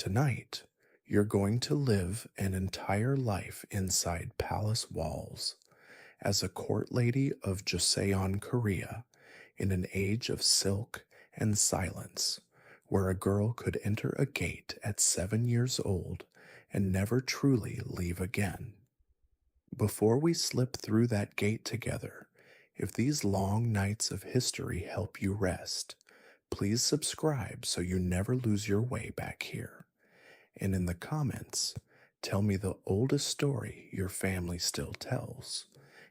Tonight, you're going to live an entire life inside palace walls as a court lady of Joseon, Korea, in an age of silk and silence, where a girl could enter a gate at 7 years old and never truly leave again. Before we slip through that gate together, if these long nights of history help you rest, please subscribe so you never lose your way back here. And in the comments, tell me the oldest story your family still tells.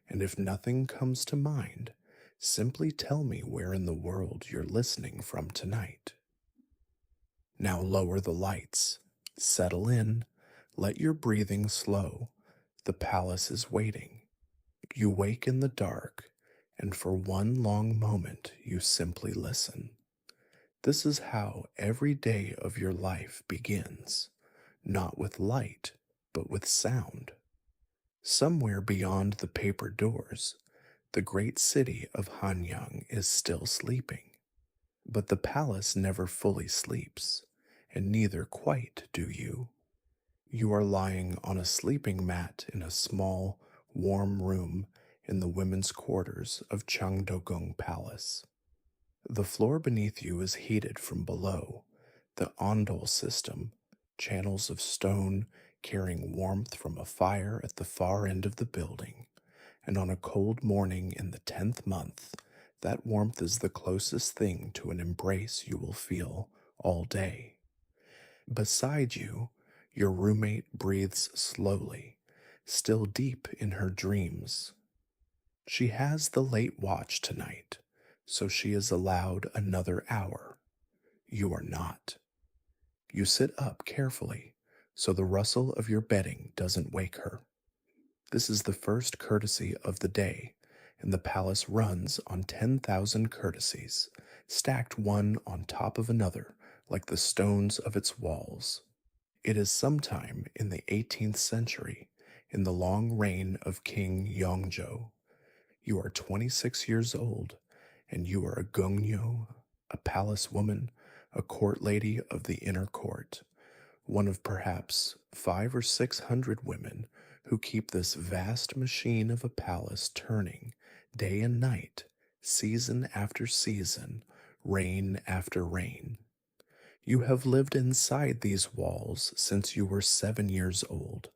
And if nothing comes to mind, simply tell me where in the world you're listening from tonight. Now lower the lights, settle in, let your breathing slow. The palace is waiting. You wake in the dark, and for one long moment you simply listen. This is how every day of your life begins, not with light, but with sound. Somewhere beyond the paper doors, the great city of Hanyang is still sleeping. But the palace never fully sleeps, and neither quite do you. You are lying on a sleeping mat in a small, warm room in the women's quarters of Changdeokgung Palace. The floor beneath you is heated from below, the ondol system, channels of stone carrying warmth from a fire at the far end of the building, and on a cold morning in the 10th month, that warmth is the closest thing to an embrace you will feel all day. Beside you, your roommate breathes slowly, still deep in her dreams. She has the late watch tonight, so she is allowed another hour. You are not. You sit up carefully, so the rustle of your bedding doesn't wake her. This is the first courtesy of the day, and the palace runs on 10,000 courtesies, stacked one on top of another like the stones of its walls. It is sometime in the 18th century, in the long reign of King Yongjo. You are 26 years old, and you are a gungyo, a palace woman, a court lady of the inner court, one of perhaps 500 or 600 women who keep this vast machine of a palace turning day and night, season after season, reign after reign. You have lived inside these walls since you were 7 years old.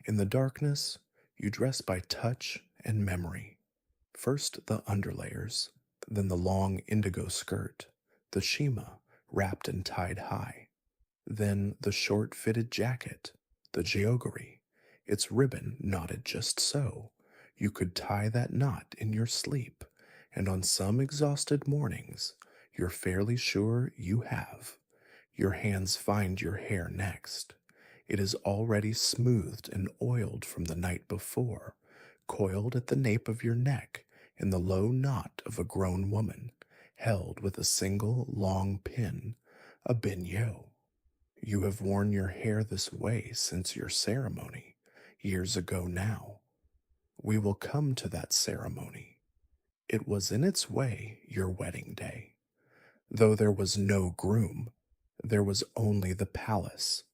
In the darkness, you dress by touch and memory. First the underlayers, then the long indigo skirt, the shima wrapped and tied high, then the short fitted jacket, the jeogori, its ribbon knotted just so. You could tie that knot in your sleep, and on some exhausted mornings, you're fairly sure you have. Your hands find your hair next. It is already smoothed and oiled from the night before, coiled at the nape of your neck in the low knot of a grown woman, held with a single long pin, a binyeo. You have worn your hair this way since your ceremony, years ago now. We will come to that ceremony. It was in its way your wedding day. Though there was no groom, there was only the palace.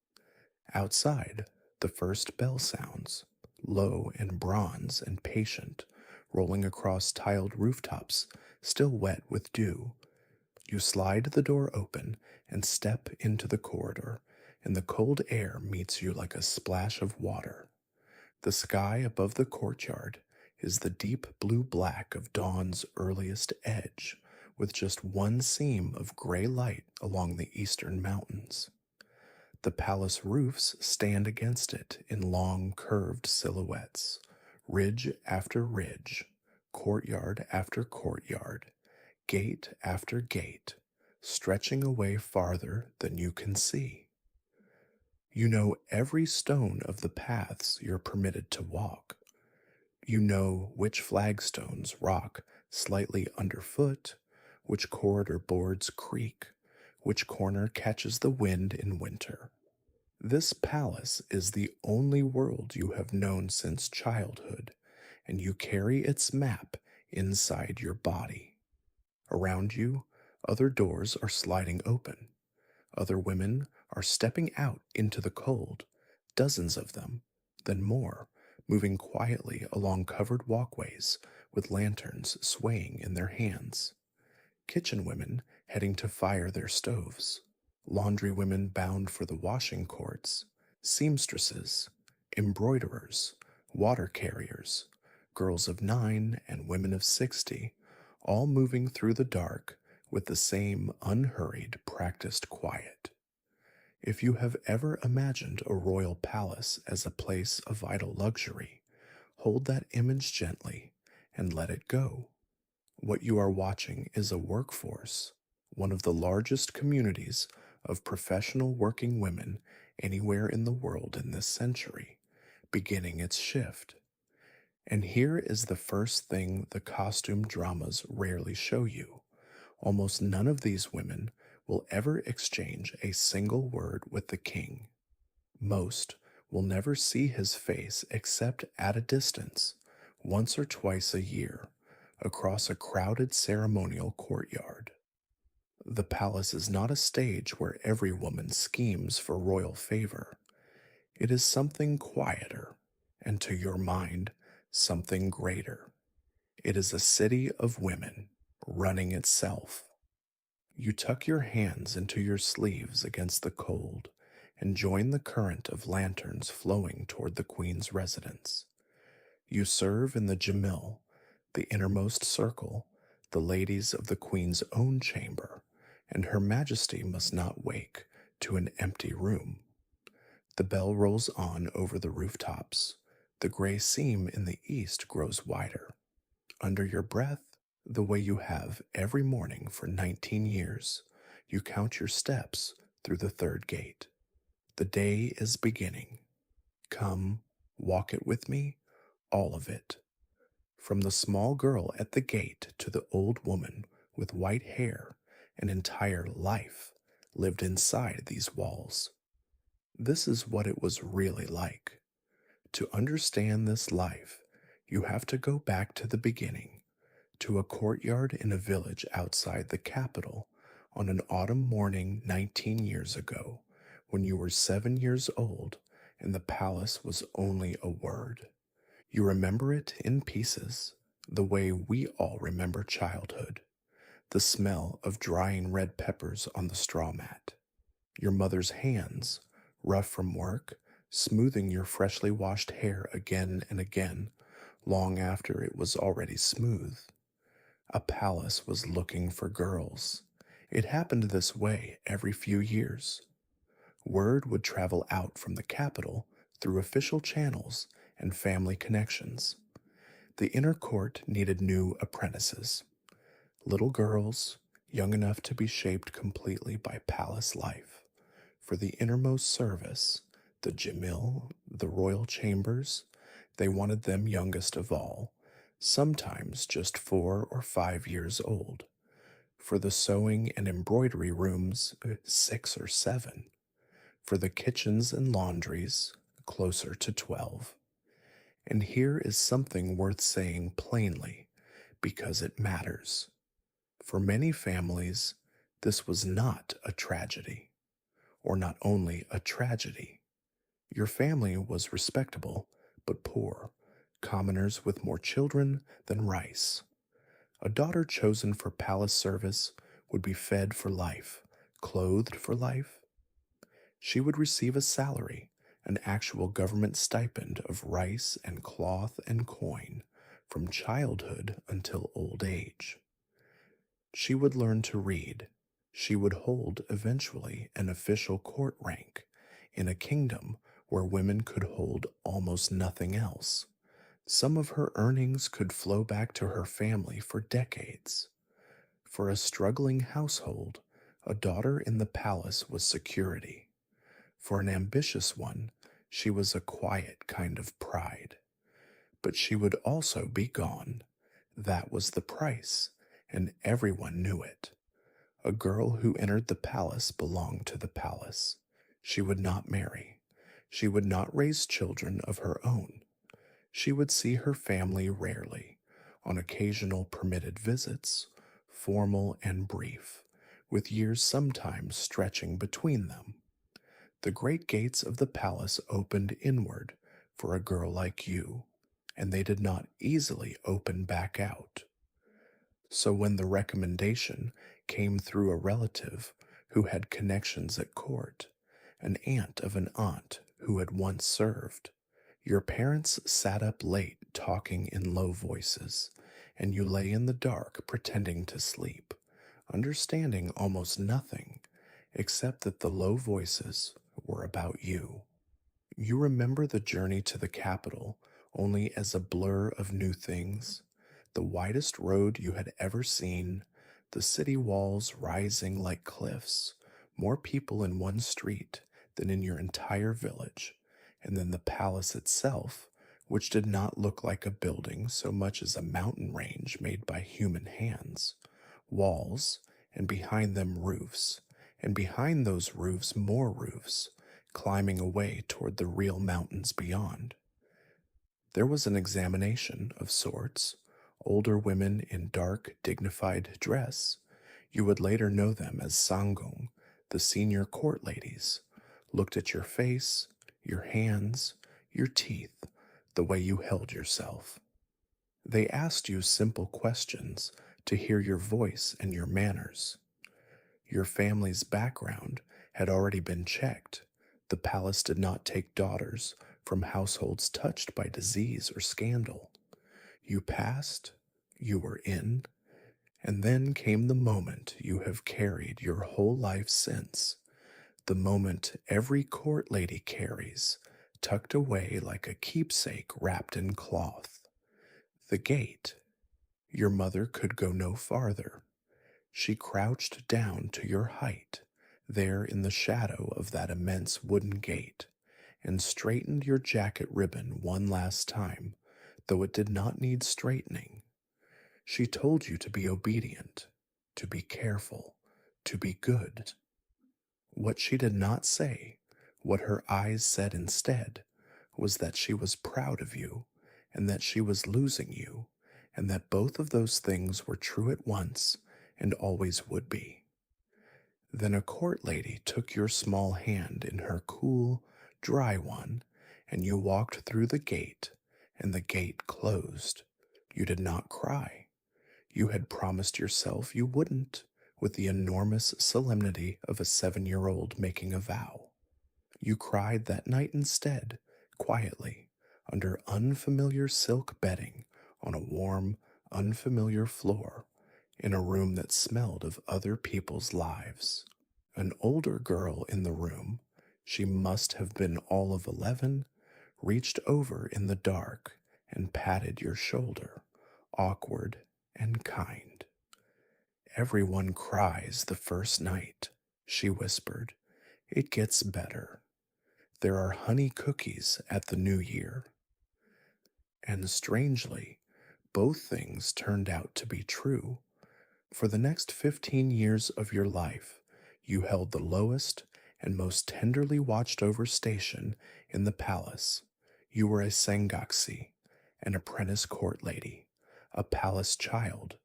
Outside, the first bell sounds, low and bronze and patient, rolling across tiled rooftops, still wet with dew. You slide the door open and step into the corridor, and the cold air meets you like a splash of water. The sky above the courtyard is the deep blue-black of dawn's earliest edge, with just one seam of gray light along the eastern mountains. The palace roofs stand against it in long curved silhouettes, ridge after ridge, courtyard after courtyard, gate after gate, stretching away farther than you can see. You know every stone of the paths you're permitted to walk. You know which flagstones rock slightly underfoot, which corridor boards creak, which corner catches the wind in winter. This palace is the only world you have known since childhood, and you carry its map inside your body. Around you, other doors are sliding open. Other women are stepping out into the cold, dozens of them, then more, moving quietly along covered walkways with lanterns swaying in their hands. Kitchen women heading to fire their stoves, laundry women bound for the washing courts, seamstresses, embroiderers, water carriers, girls of 9 and women of 60, all moving through the dark with the same unhurried, practiced quiet. If you have ever imagined a royal palace as a place of vital luxury, hold that image gently and let it go. What you are watching is a workforce, one of the largest communities of professional working women anywhere in the world in this century, beginning its shift. And here is the first thing the costume dramas rarely show you. Almost none of these women will ever exchange a single word with the king. Most will never see his face except at a distance, once or twice a year, across a crowded ceremonial courtyard. The palace is not a stage where every woman schemes for royal favor. It is something quieter, and to your mind, something greater. It is a city of women running itself. You tuck your hands into your sleeves against the cold and join the current of lanterns flowing toward the queen's residence. You serve in the Jamil, the innermost circle, the ladies of the queen's own chamber, and her majesty must not wake to an empty room. The bell rolls on over the rooftops. The gray seam in the east grows wider. Under your breath, the way you have every morning for 19 years, you count your steps through the third gate. The day is beginning. Come, walk it with me, all of it. From the small girl at the gate to the old woman with white hair, an entire life lived inside these walls. This is what it was really like. To understand this life, you have to go back to the beginning, to a courtyard in a village outside the capital on an autumn morning 19 years ago, when you were 7 years old and the palace was only a word. You remember it in pieces, the way we all remember childhood. The smell of drying red peppers on the straw mat. Your mother's hands, rough from work, smoothing your freshly washed hair again and again, long after it was already smooth. A palace was looking for girls. It happened this way every few years. Word would travel out from the capital through official channels and family connections. The inner court needed new apprentices. Little girls, young enough to be shaped completely by palace life. For the innermost service, the Jamil, the royal chambers, they wanted them youngest of all, sometimes just 4 or 5 years old. For the sewing and embroidery rooms, 6 or 7. For the kitchens and laundries, closer to 12. And here is something worth saying plainly, because it matters. For many families, this was not a tragedy, or not only a tragedy. Your family was respectable, but poor, commoners with more children than rice. A daughter chosen for palace service would be fed for life, clothed for life. She would receive a salary, an actual government stipend of rice and cloth and coin, from childhood until old age. She would learn to read. She would hold eventually an official court rank in a kingdom where women could hold almost nothing else. Some of her earnings could flow back to her family for decades. For a struggling household, a daughter in the palace was security. For an ambitious one, she was a quiet kind of pride. But she would also be gone. That was the price, and everyone knew it. A girl who entered the palace belonged to the palace. She would not marry. She would not raise children of her own. She would see her family rarely, on occasional permitted visits, formal and brief, with years sometimes stretching between them. The great gates of the palace opened inward for a girl like you, and they did not easily open back out. So when the recommendation came through a relative who had connections at court, an aunt of an aunt who had once served, your parents sat up late talking in low voices, and you lay in the dark pretending to sleep, understanding almost nothing except that the low voices were about you. You remember the journey to the capital only as a blur of new things, the widest road you had ever seen, the city walls rising like cliffs, more people in one street than in your entire village, and then the palace itself, which did not look like a building so much as a mountain range made by human hands, walls, and behind them roofs, and behind those roofs more roofs, climbing away toward the real mountains beyond. There was an examination of sorts, older women in dark, dignified dress. You would later know them as Sangong, the senior court ladies, looked at your face, your hands, your teeth, the way you held yourself. They asked you simple questions to hear your voice and your manners. Your family's background had already been checked. The palace did not take daughters from households touched by disease or scandal. You passed, you were in, and then came the moment you have carried your whole life since, the moment every court lady carries, tucked away like a keepsake wrapped in cloth. The gate. Your mother could go no farther. She crouched down to your height, there in the shadow of that immense wooden gate, and straightened your jacket ribbon one last time, though it did not need straightening. She told you to be obedient, to be careful, to be good. What she did not say, what her eyes said instead, was that she was proud of you, and that she was losing you, and that both of those things were true at once and always would be. Then a court lady took your small hand in her cool, dry one, and you walked through the gate, and the gate closed. You did not cry. You had promised yourself you wouldn't, with the enormous solemnity of a 7-year-old making a vow. You cried that night instead, quietly, under unfamiliar silk bedding, on a warm, unfamiliar floor, in a room that smelled of other people's lives. An older girl in the room, she must have been all of 11, reached over in the dark and patted your shoulder, awkward and kind. Everyone cries the first night, she whispered. It gets better. There are honey cookies at the new year. And strangely, both things turned out to be true. For the next 15 years of your life, you held the lowest and most tenderly watched over station in the palace. You were a sangaksi, an apprentice court lady, a palace child.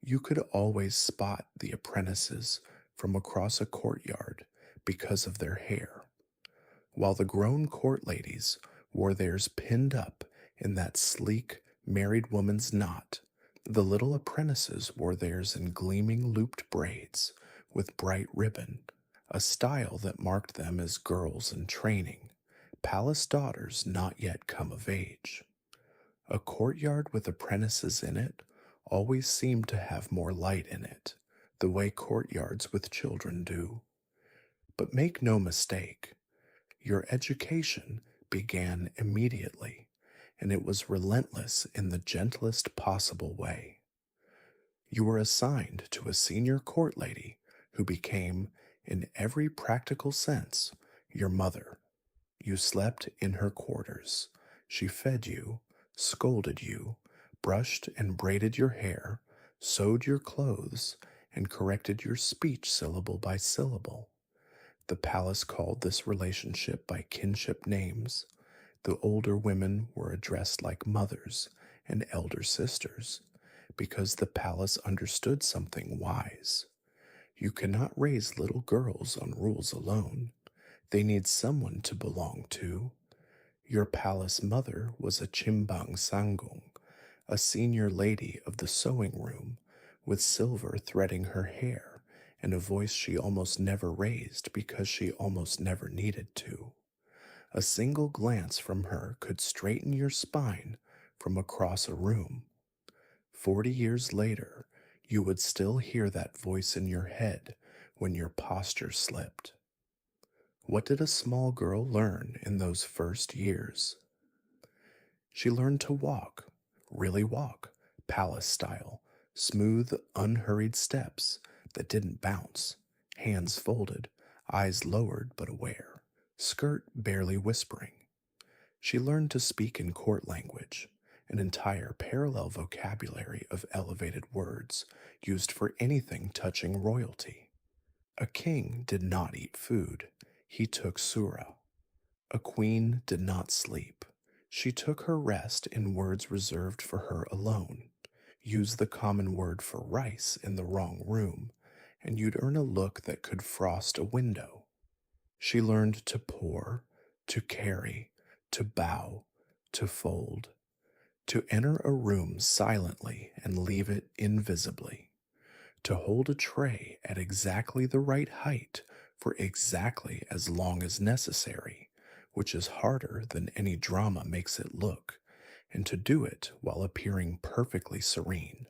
You could always spot the apprentices from across a courtyard because of their hair, while the grown court ladies wore theirs pinned up in that sleek married woman's knot. The little apprentices wore theirs in gleaming looped braids with bright ribbon, a style that marked them as girls in training, palace daughters not yet come of age. A courtyard with apprentices in it always seemed to have more light in it, the way courtyards with children do. But make no mistake, your education began immediately, and it was relentless in the gentlest possible way. You were assigned to a senior court lady who became, in every practical sense, your mother. You slept in her quarters. She fed you, scolded you, brushed and braided your hair, sewed your clothes, and corrected your speech syllable by syllable. The palace called this relationship by kinship names. The older women were addressed like mothers and elder sisters, because the palace understood something wise. You cannot raise little girls on rules alone. They need someone to belong to. Your palace mother was a Chimbang Sangung, a senior lady of the sewing room, with silver threading her hair and a voice she almost never raised because she almost never needed to. A single glance from her could straighten your spine from across a room. 40 years later, you would still hear that voice in your head when your posture slipped. What did a small girl learn in those first years? She learned to walk, really walk, palace style, smooth, unhurried steps that didn't bounce, hands folded, eyes lowered but aware, skirt barely whispering. She learned to speak in court language, an entire parallel vocabulary of elevated words used for anything touching royalty. A king did not eat food, he took surah. A queen did not sleep. She took her rest in words reserved for her alone. Use the common word for rice in the wrong room, and you'd earn a look that could frost a window. She learned to pour, to carry, to bow, to fold, to enter a room silently and leave it invisibly, to hold a tray at exactly the right height for exactly as long as necessary, which is harder than any drama makes it look, and to do it while appearing perfectly serene.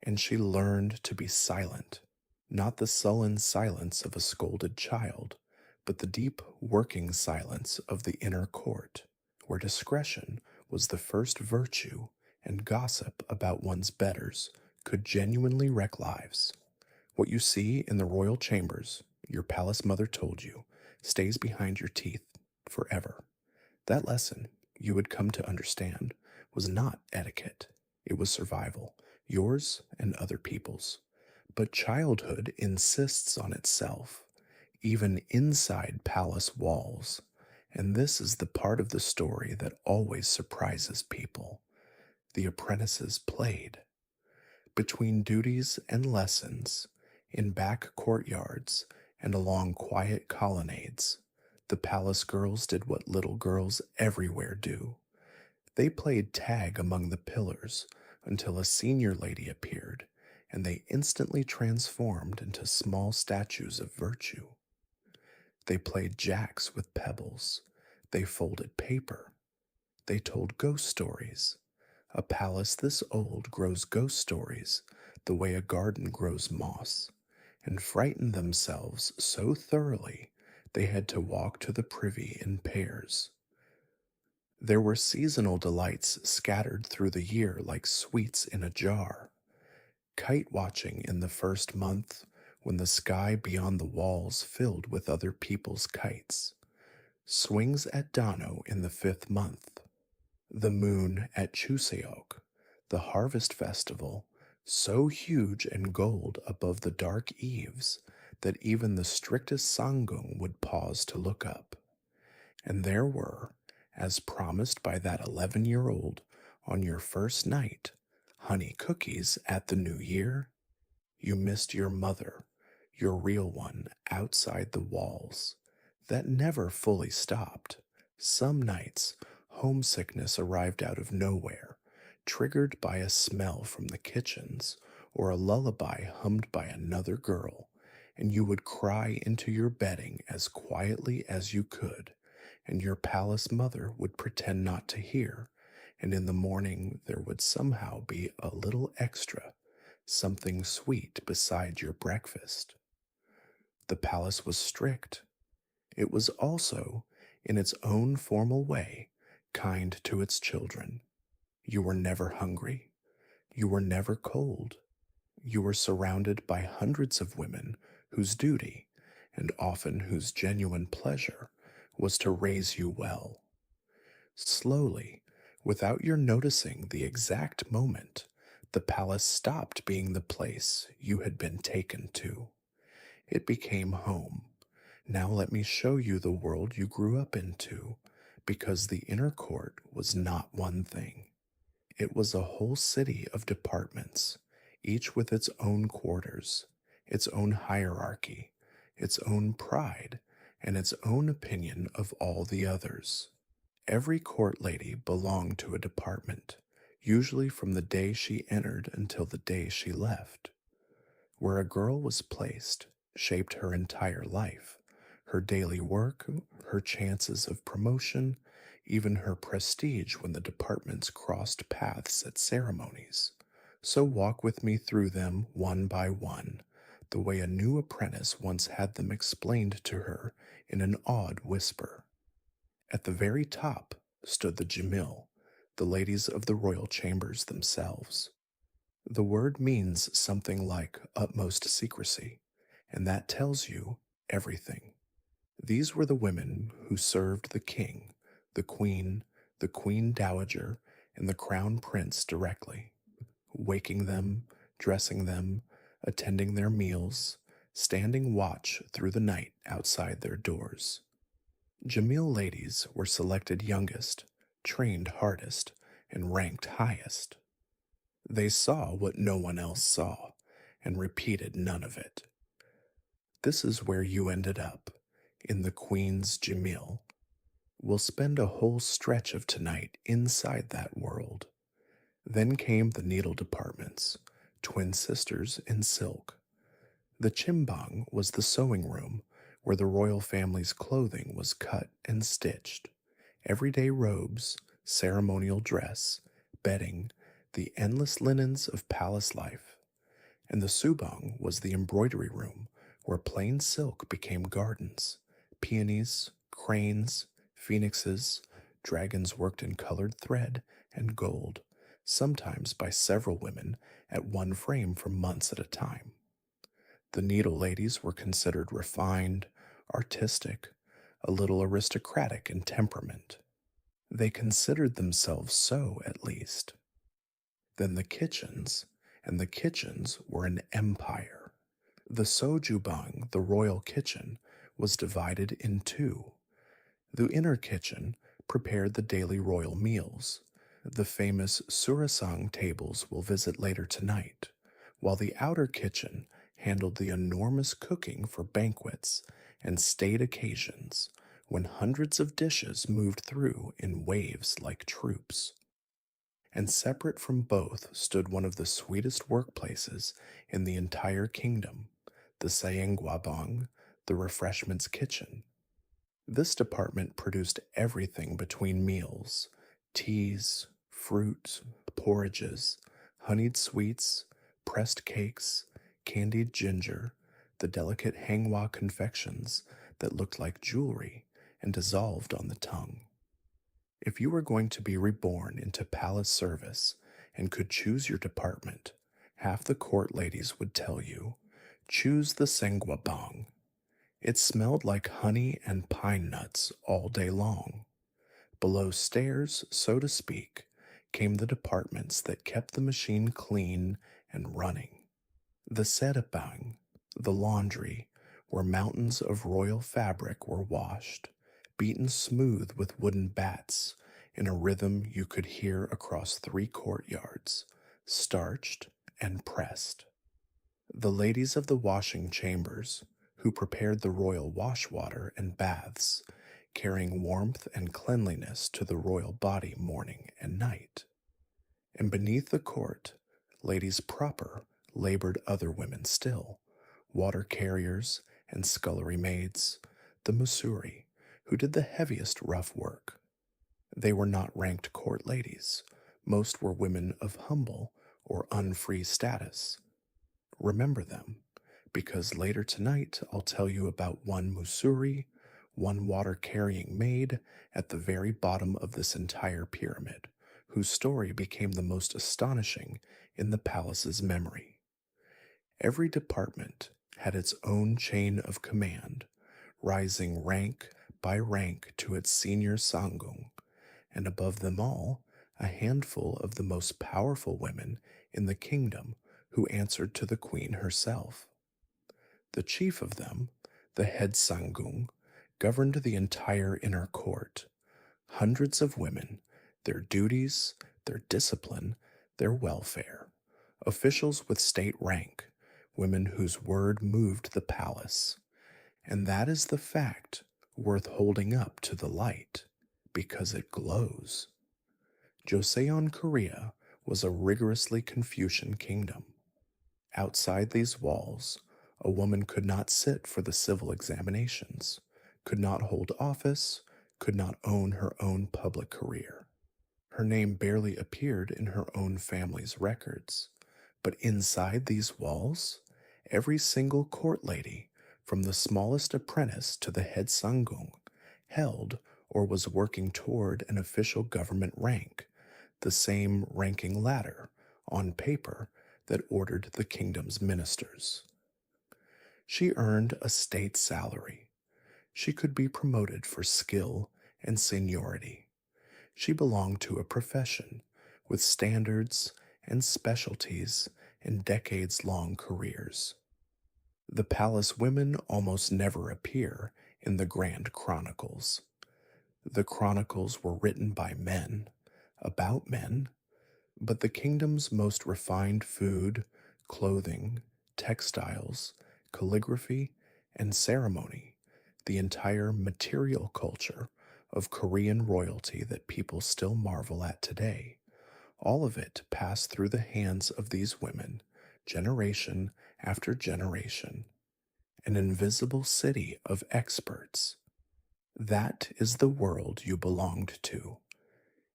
And she learned to be silent, not the sullen silence of a scolded child, but the deep working silence of the inner court, where discretion was the first virtue and gossip about one's betters could genuinely wreck lives. What you see in the royal chambers, your palace mother told you, stays behind your teeth forever. That lesson, you would come to understand, was not etiquette, it was survival, yours and other people's. But childhood insists on itself, even inside palace walls. And this is the part of the story that always surprises people. The apprentices played. Between duties and lessons, in back courtyards, and along quiet colonnades, the palace girls did what little girls everywhere do. They played tag among the pillars until a senior lady appeared, and they instantly transformed into small statues of virtue. They played jacks with pebbles. They folded paper. They told ghost stories. A palace this old grows ghost stories the way a garden grows moss, and frightened themselves so thoroughly they had to walk to the privy in pairs. There were seasonal delights scattered through the year like sweets in a jar. Kite watching in the first month when the sky beyond the walls filled with other people's kites. Swings at Dano in the 5th month. The moon at Chuseok, the harvest festival, so huge and gold above the dark eaves that even the strictest Sangung would pause to look up. And there were, as promised by that 11-year-old on your first night, honey cookies at the new year. You missed your mother, your real one, outside the walls. That never fully stopped. Some nights, homesickness arrived out of nowhere, triggered by a smell from the kitchens or a lullaby hummed by another girl, and you would cry into your bedding as quietly as you could, and your palace mother would pretend not to hear, and in the morning there would somehow be a little extra, something sweet beside your breakfast. The palace was strict. It was also, in its own formal way, kind to its children. You were never hungry. You were never cold. You were surrounded by hundreds of women whose duty, and often whose genuine pleasure, was to raise you well. Slowly, without your noticing the exact moment, the palace stopped being the place you had been taken to. It became home. Now let me show you the world you grew up into, because the inner court was not one thing. It was a whole city of departments, each with its own quarters, its own hierarchy, its own pride, and its own opinion of all the others. Every court lady belonged to a department, usually from the day she entered until the day she left. Where a girl was placed shaped her entire life, her daily work, her chances of promotion, even her prestige when the departments crossed paths at ceremonies. So walk with me through them one by one, the way a new apprentice once had them explained to her in an awed whisper. At the very top stood the Jamil, the ladies of the royal chambers themselves. The word means something like utmost secrecy, and that tells you everything. These were the women who served the king, the queen dowager, and the crown prince directly, waking them, dressing them, attending their meals, standing watch through the night outside their doors. Jamil ladies were selected youngest, trained hardest, and ranked highest. They saw what no one else saw and repeated none of it. This is where you ended up, in the Queen's Jamil. We'll spend a whole stretch of tonight inside that world. Then came the needle departments, twin sisters in silk. The chimbang was the sewing room where the royal family's clothing was cut and stitched. Everyday robes, ceremonial dress, bedding, the endless linens of palace life. And the subang was the embroidery room where plain silk became gardens, peonies, cranes, phoenixes, dragons worked in colored thread and gold, sometimes by several women at one frame for months at a time. The needle ladies were considered refined, artistic, a little aristocratic in temperament. They considered themselves so, at least. Then the kitchens, and the kitchens were an empire. The Sojubang, the royal kitchen, was divided in two. The inner kitchen prepared the daily royal meals. The famous surasang tables we'll visit later tonight, while the outer kitchen handled the enormous cooking for banquets and state occasions when hundreds of dishes moved through in waves like troops. And separate from both stood one of the sweetest workplaces in the entire kingdom, the Sayenguabang, the refreshments kitchen. This department produced everything between meals: teas, fruit, porridges, honeyed sweets, pressed cakes, candied ginger, the delicate hangwa confections that looked like jewelry and dissolved on the tongue. If you were going to be reborn into palace service and could choose your department, half the court ladies would tell you, choose the Sengwabang. It smelled like honey and pine nuts all day long. Below stairs, so to speak, came the departments that kept the machine clean and running. The Sedapang, the laundry, where mountains of royal fabric were washed, beaten smooth with wooden bats in a rhythm you could hear across 3 courtyards, starched and pressed. The ladies of the washing chambers, who prepared the royal wash water and baths, carrying warmth and cleanliness to the royal body morning and night. And beneath the court, ladies proper labored other women still, water carriers and scullery maids, the musuri, who did the heaviest rough work. They were not ranked court ladies. Most were women of humble or unfree status. Remember them, because later tonight I'll tell you about one musuri, one water-carrying maid at the very bottom of this entire pyramid, whose story became the most astonishing in the palace's memory. Every department had its own chain of command, rising rank by rank to its senior sangung, and above them all, a handful of the most powerful women in the kingdom who answered to the queen herself. The chief of them, the head sangung, governed the entire inner court. Hundreds of women, their duties, their discipline, their welfare. Officials with state rank, women whose word moved the palace. And that is the fact worth holding up to the light because it glows. Joseon Korea was a rigorously Confucian kingdom. Outside these walls, a woman could not sit for the civil examinations, could not hold office, could not own her own public career. Her name barely appeared in her own family's records. But inside these walls, every single court lady, from the smallest apprentice to the head sangung, held or was working toward an official government rank, the same ranking ladder, on paper, that ordered the kingdom's ministers. She earned a state salary. She could be promoted for skill and seniority. She belonged to a profession with standards and specialties and decades long careers. The palace women almost never appear in the grand chronicles. The chronicles were written by men, about men, but the kingdom's most refined food, clothing, textiles, calligraphy, and ceremony, the entire material culture of Korean royalty that people still marvel at today, all of it passed through the hands of these women, generation after generation. An invisible city of experts. That is the world you belonged to.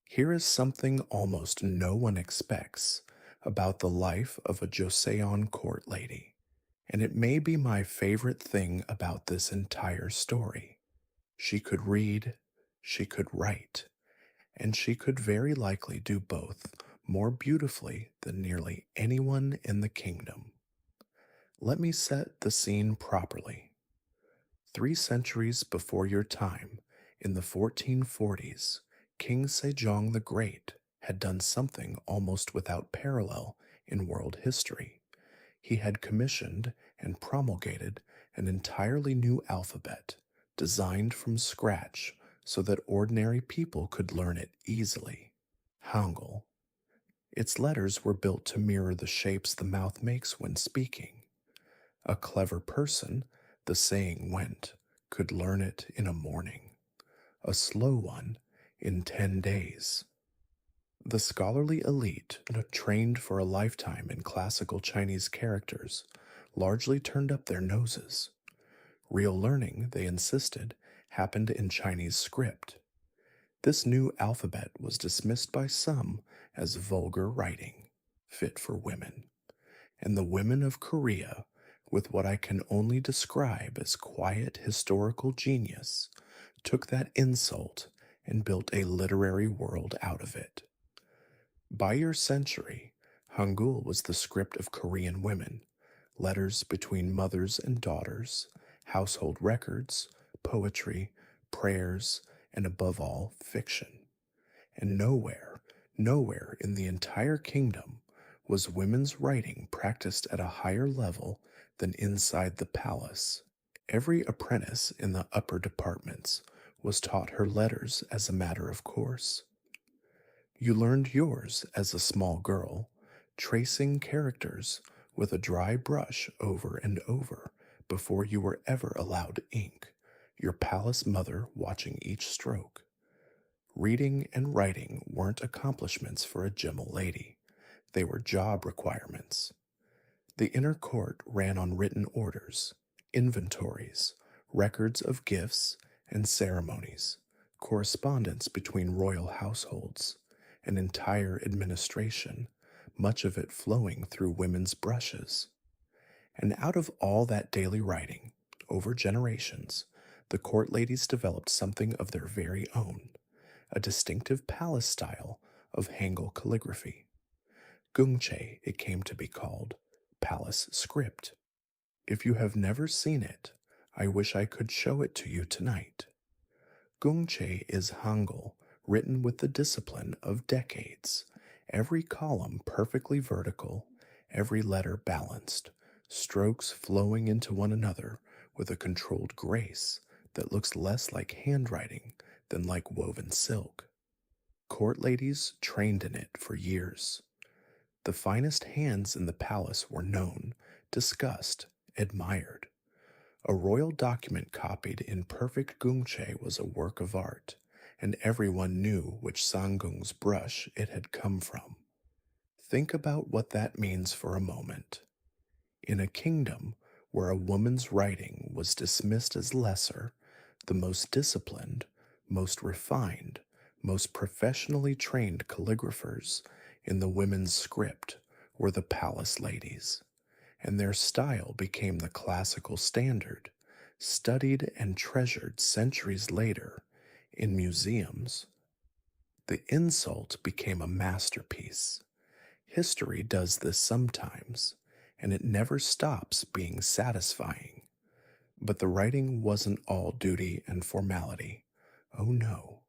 Here is something almost no one expects about the life of a Joseon court lady, and it may be my favorite thing about this entire story. She could read, she could write, and she could very likely do both more beautifully than nearly anyone in the kingdom. Let me set the scene properly. 3 centuries before your time, in the 1440s, King Sejong the Great had done something almost without parallel in world history. He had commissioned and promulgated an entirely new alphabet, designed from scratch so that ordinary people could learn it easily. Hangul. Its letters were built to mirror the shapes the mouth makes when speaking. A clever person, the saying went, could learn it in a morning. A slow one in 10 days. The scholarly elite, trained for a lifetime in classical Chinese characters, largely turned up their noses. Real learning, they insisted, happened in Chinese script. This new alphabet was dismissed by some as vulgar writing, fit for women. And the women of Korea, with what I can only describe as quiet historical genius, took that insult and built a literary world out of it. By your century, Hangul was the script of Korean women, letters between mothers and daughters, household records, poetry, prayers, and above all, fiction. And nowhere in the entire kingdom was women's writing practiced at a higher level than inside the palace. Every apprentice in the upper departments was taught her letters as a matter of course. You learned yours as a small girl, tracing characters with a dry brush over and over before you were ever allowed ink, your palace mother watching each stroke. Reading and writing weren't accomplishments for a Jimmel lady. They were job requirements. The inner court ran on written orders, inventories, records of gifts and ceremonies, correspondence between royal households, an entire administration, much of it flowing through women's brushes. And out of all that daily writing, over generations, the court ladies developed something of their very own, a distinctive palace style of Hangul calligraphy. Gungche, it came to be called, palace script. If you have never seen it, I wish I could show it to you tonight. Gungche is Hangul, written with the discipline of decades, every column perfectly vertical, every letter balanced, strokes flowing into one another with a controlled grace that looks less like handwriting than like woven silk. Court ladies trained in it for years. The finest hands in the palace were known, discussed, admired. A royal document copied in perfect gungche was a work of art, and everyone knew which Sangung's brush it had come from. Think about what that means for a moment. In a kingdom where a woman's writing was dismissed as lesser, the most disciplined, most refined, most professionally trained calligraphers in the women's script were the palace ladies, and their style became the classical standard, studied and treasured centuries later in museums. The insult became a masterpiece. History does this sometimes, and it never stops being satisfying. But the writing wasn't all duty and formality. Oh no,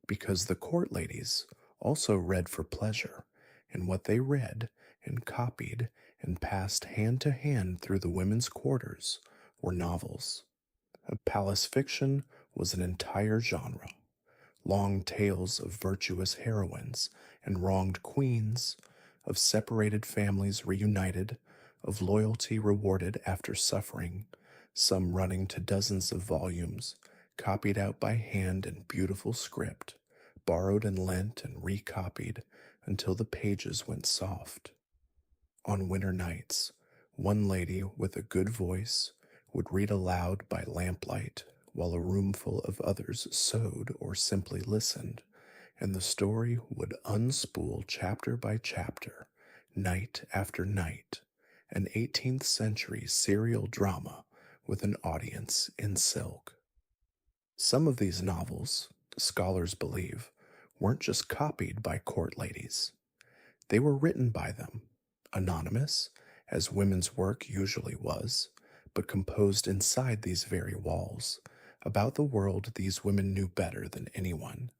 because the court ladies also read for pleasure, and what they read and copied and passed hand to hand through the women's quarters were novels. Palace fiction was an entire genre. Long tales of virtuous heroines and wronged queens, of separated families reunited, of loyalty rewarded after suffering, some running to dozens of volumes, copied out by hand in beautiful script, borrowed and lent and recopied until the pages went soft. On winter nights, one lady with a good voice would read aloud by lamplight while a roomful of others sewed or simply listened, and the story would unspool chapter by chapter, night after night, an 18th century serial drama with an audience in silk. Some of these novels, scholars believe, weren't just copied by court ladies. They were written by them, anonymous, as women's work usually was, but composed inside these very walls, about the world these women knew better than anyone: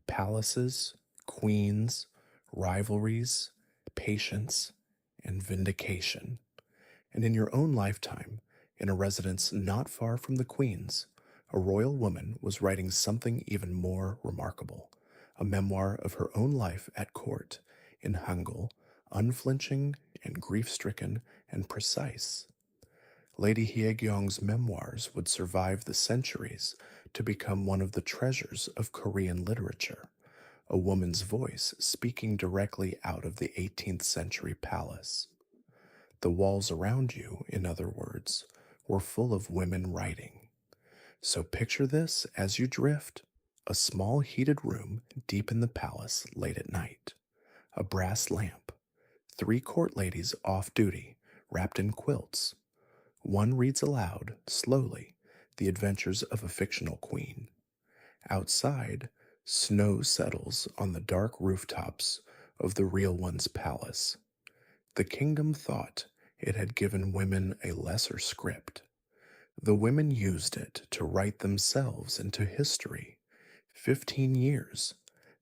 palaces, queens, rivalries, patience, and vindication. And in your own lifetime, in a residence not far from the queen's, a royal woman was writing something even more remarkable: a memoir of her own life at court, in Hangul, unflinching and grief stricken and precise. Lady Hyegyong's memoirs would survive the centuries to become one of the treasures of Korean literature, a woman's voice speaking directly out of the 18th century palace. The walls around you, in other words, were full of women writing. So picture this as you drift: a small heated room deep in the palace late at night, a brass lamp, three court ladies off duty, wrapped in quilts. One reads aloud, slowly, the adventures of a fictional queen. Outside, snow settles on the dark rooftops of the real one's palace. The kingdom thought it had given women a lesser script. The women used it to write themselves into history. 15 years.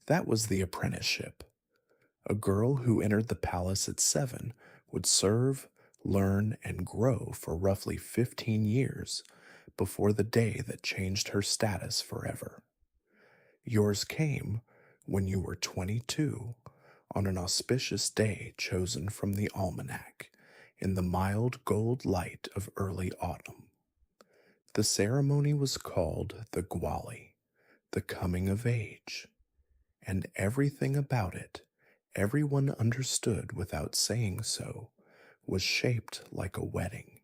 That was the apprenticeship. A girl who entered the palace at 7 would serve, learn, and grow for roughly 15 years before the day that changed her status forever. Yours came when you were 22, on an auspicious day chosen from the almanac, in the mild gold light of early autumn. The ceremony was called the Gwali, the coming of age, and everything about it, everyone understood without saying so, was shaped like a wedding.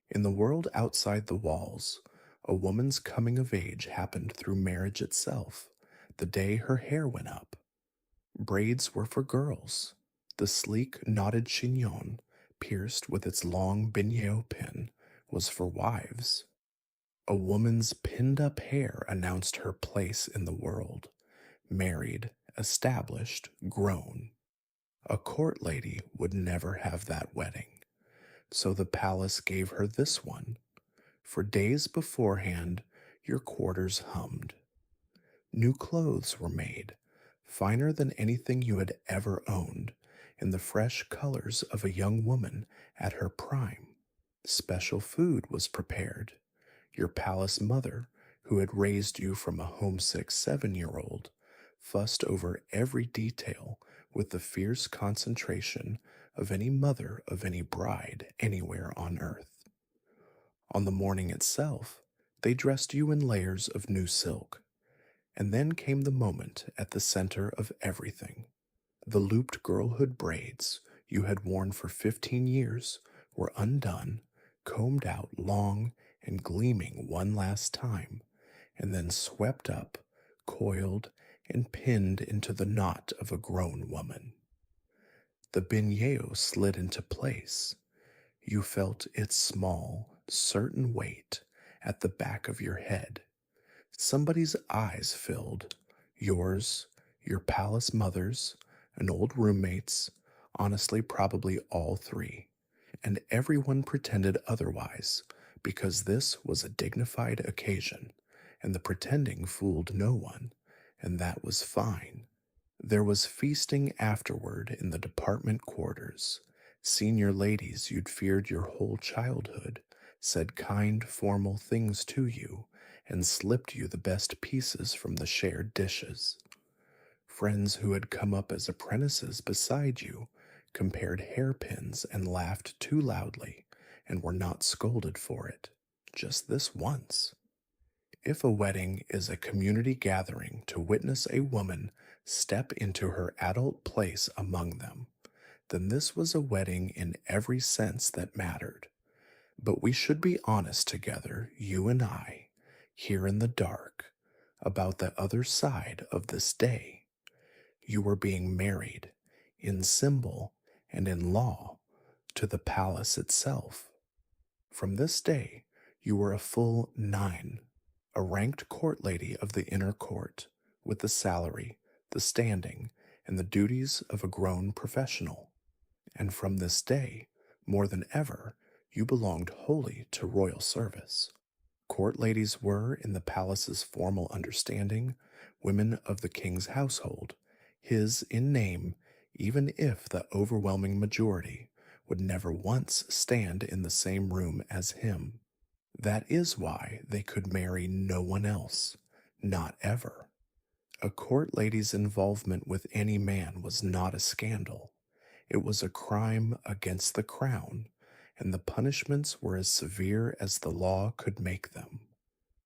In the world outside the walls, a woman's coming of age happened through marriage itself, the day her hair went up. Braids were for girls. The sleek, knotted chignon, pierced with its long bignot pin, was for wives. A woman's pinned-up hair announced her place in the world: married, established, grown. A court lady would never have that wedding, so the palace gave her this one. For days beforehand, your quarters hummed. New clothes were made, finer than anything you had ever owned, in the fresh colors of a young woman at her prime. Special food was prepared. Your palace mother, who had raised you from a homesick 7-year-old, fussed over every detail with the fierce concentration of any mother of any bride anywhere on earth. On the morning itself, they dressed you in layers of new silk. And then came the moment at the center of everything. The looped girlhood braids you had worn for 15 years were undone, combed out long and gleaming one last time, and then swept up, coiled, and pinned into the knot of a grown woman. The binyeo slid into place. You felt its small, certain weight at the back of your head. Somebody's eyes filled. Yours, your palace mother's, an old roommate's, honestly, probably all three. And everyone pretended otherwise, because this was a dignified occasion, and the pretending fooled no one, and that was fine. There was feasting afterward in the department quarters. Senior ladies you'd feared your whole childhood said kind, formal things to you and slipped you the best pieces from the shared dishes. Friends who had come up as apprentices beside you compared hairpins and laughed too loudly and were not scolded for it, just this once. If a wedding is a community gathering to witness a woman step into her adult place among them, then this was a wedding in every sense that mattered. But we should be honest together, you and I, here in the dark, about the other side of this day. You were being married, in symbol and in law, to the palace itself. From this day, you were a full 9, a ranked court lady of the inner court, with the salary, the standing, and the duties of a grown professional. And from this day, more than ever, you belonged wholly to royal service. Court ladies were, in the palace's formal understanding, women of the king's household, his in name, even if the overwhelming majority would never once stand in the same room as him. That is why they could marry no one else, not ever. A court lady's involvement with any man was not a scandal. It was a crime against the crown, and the punishments were as severe as the law could make them.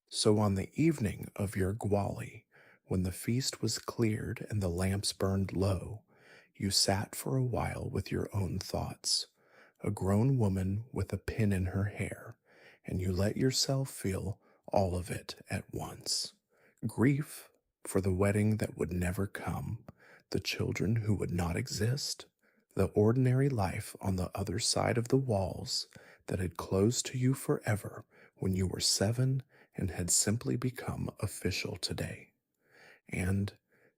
So on the evening of your gwali, when the feast was cleared and the lamps burned low, you sat for a while with your own thoughts, a grown woman with a pin in her hair, and you let yourself feel all of it at once. Grief for the wedding that would never come, the children who would not exist, the ordinary life on the other side of the walls that had closed to you forever when you were 7 and had simply become official today. And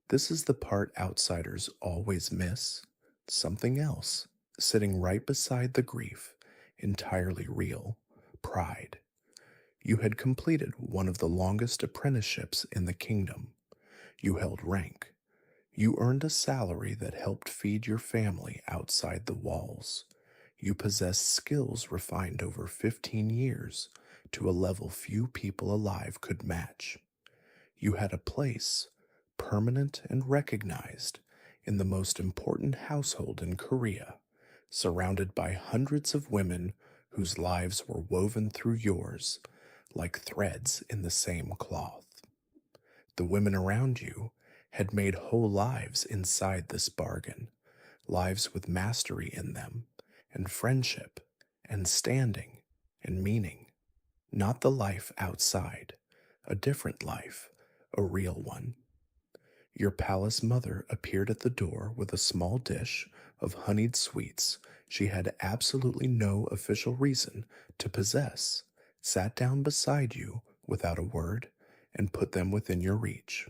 this is the part outsiders always miss, something else, sitting right beside the grief, entirely real, pride. You had completed one of the longest apprenticeships in the kingdom. You held rank. You earned a salary that helped feed your family outside the walls. You possessed skills refined over 15 years to a level few people alive could match. You had a place, permanent and recognized, in the most important household in Korea, surrounded by hundreds of women whose lives were woven through yours like threads in the same cloth. The women around you had made whole lives inside this bargain, lives with mastery in them, and friendship, and standing, and meaning. Not the life outside, a different life, a real one. Your palace mother appeared at the door with a small dish of honeyed sweets she had absolutely no official reason to possess, sat down beside you without a word, and put them within your reach.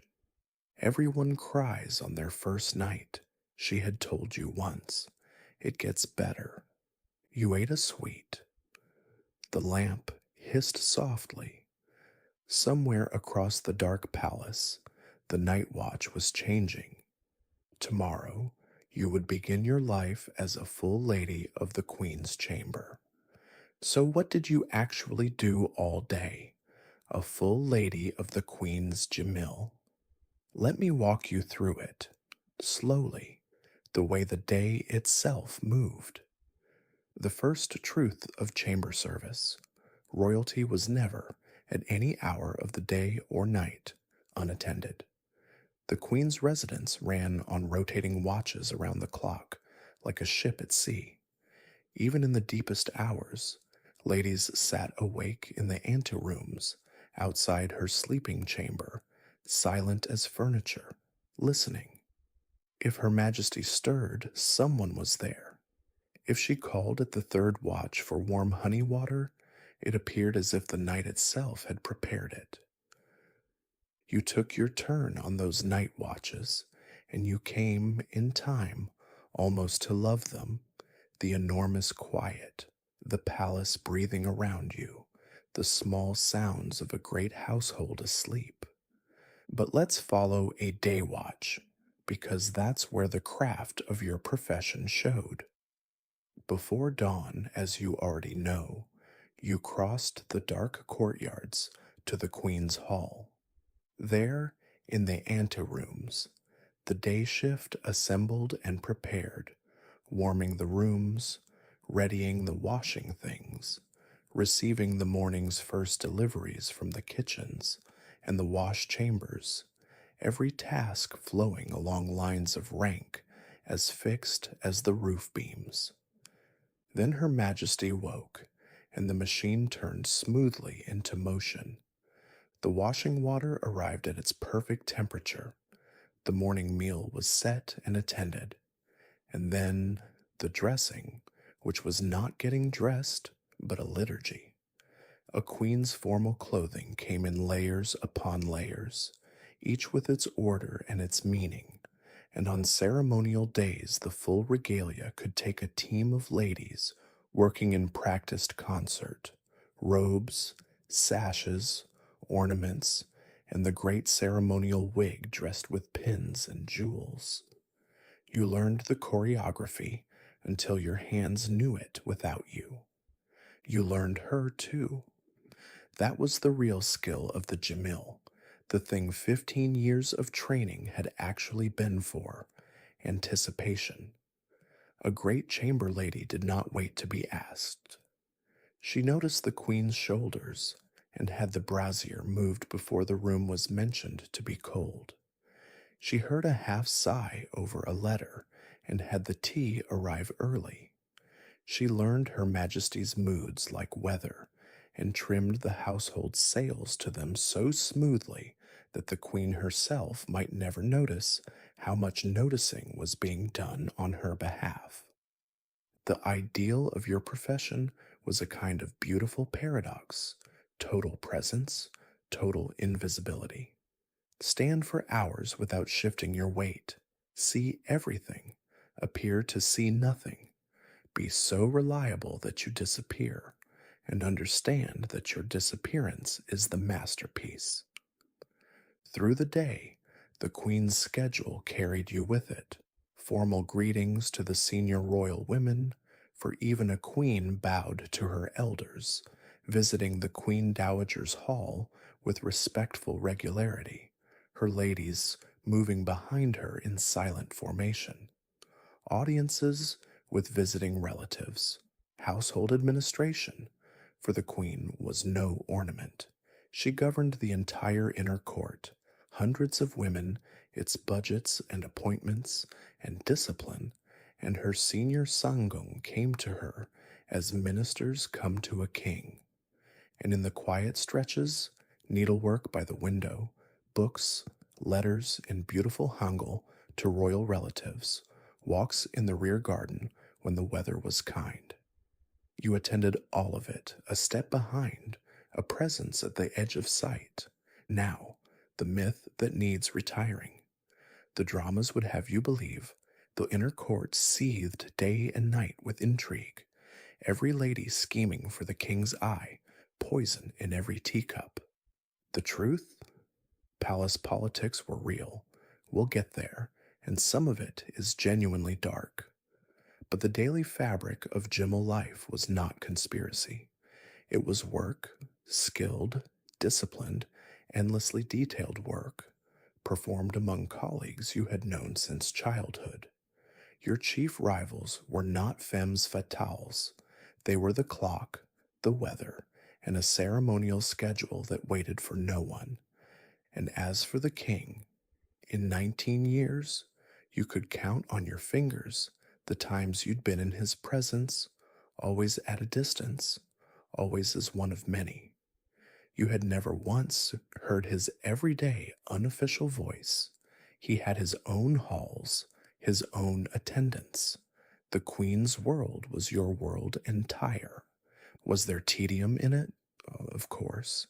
Everyone cries on their first night, she had told you once. It gets better. You ate a sweet. The lamp hissed softly. Somewhere across the dark palace, the night watch was changing. Tomorrow, you would begin your life as a full lady of the Queen's chamber. So what did you actually do all day? A full lady of the Queen's Jamil. Let me walk you through it, slowly, the way the day itself moved. The first truth of chamber service. Royalty was never, at any hour of the day or night, unattended. The Queen's residence ran on rotating watches around the clock, like a ship at sea. Even in the deepest hours, ladies sat awake in the anterooms outside her sleeping chamber, silent as furniture, listening. If Her Majesty stirred, someone was there. If she called at the third watch for warm honey water, it appeared as if the night itself had prepared it. You took your turn on those night watches, and you came in time almost to love them. The enormous quiet, the palace breathing around you, the small sounds of a great household asleep. But let's follow a day watch, because that's where the craft of your profession showed. Before dawn, as you already know, you crossed the dark courtyards to the Queen's Hall. There, in the anterooms, the day shift assembled and prepared, warming the rooms, readying the washing things, receiving the morning's first deliveries from the kitchens and the wash chambers, every task flowing along lines of rank as fixed as the roof beams. Then Her Majesty woke, and the machine turned smoothly into motion. The washing water arrived at its perfect temperature. The morning meal was set and attended. And then the dressing, which was not getting dressed, but a liturgy. A queen's formal clothing came in layers upon layers, each with its order and its meaning, and on ceremonial days the full regalia could take a team of ladies working in practiced concert, robes, sashes, ornaments, and the great ceremonial wig dressed with pins and jewels. You learned the choreography until your hands knew it without you. You learned her too. That was the real skill of the Jamil, the thing 15 years of training had actually been for: anticipation. A great chamber lady did not wait to be asked. She noticed the Queen's shoulders and had the brazier moved before the room was mentioned to be cold. She heard a half sigh over a letter and had the tea arrive early. She learned Her Majesty's moods like weather and trimmed the household sails to them so smoothly that the Queen herself might never notice how much noticing was being done on her behalf. The ideal of your profession was a kind of beautiful paradox: total presence, total invisibility. Stand for hours without shifting your weight. See everything. Appear to see nothing. Be so reliable that you disappear, and understand that your disappearance is the masterpiece. Through the day, the Queen's schedule carried you with it. Formal greetings to the senior royal women, for even a queen bowed to her elders, visiting the Queen Dowager's hall with respectful regularity, her ladies moving behind her in silent formation. Audiences with visiting relatives, household administration, for the Queen was no ornament. She governed the entire inner court, hundreds of women, its budgets and appointments and discipline, and her senior Sangung came to her as ministers come to a king. And in the quiet stretches, needlework by the window, books, letters in beautiful Hangul to royal relatives, walks in the rear garden when the weather was kind. You attended all of it, a step behind, a presence at the edge of sight. Now, the myth that needs retiring. The dramas would have you believe the inner court seethed day and night with intrigue, every lady scheming for the king's eye, poison in every teacup. The truth? Palace politics were real. We'll get there, and some of it is genuinely dark. But the daily fabric of Jimmel life was not conspiracy. It was work, skilled, disciplined, endlessly detailed work, performed among colleagues you had known since childhood. Your chief rivals were not femmes fatales. They were the clock, the weather, and a ceremonial schedule that waited for no one. And as for the king, in 19 years, you could count on your fingers the times you'd been in his presence, always at a distance, always as one of many. You had never once heard his everyday unofficial voice. He had his own halls, his own attendants. The Queen's world was your world entire. Was there tedium in it? Of course.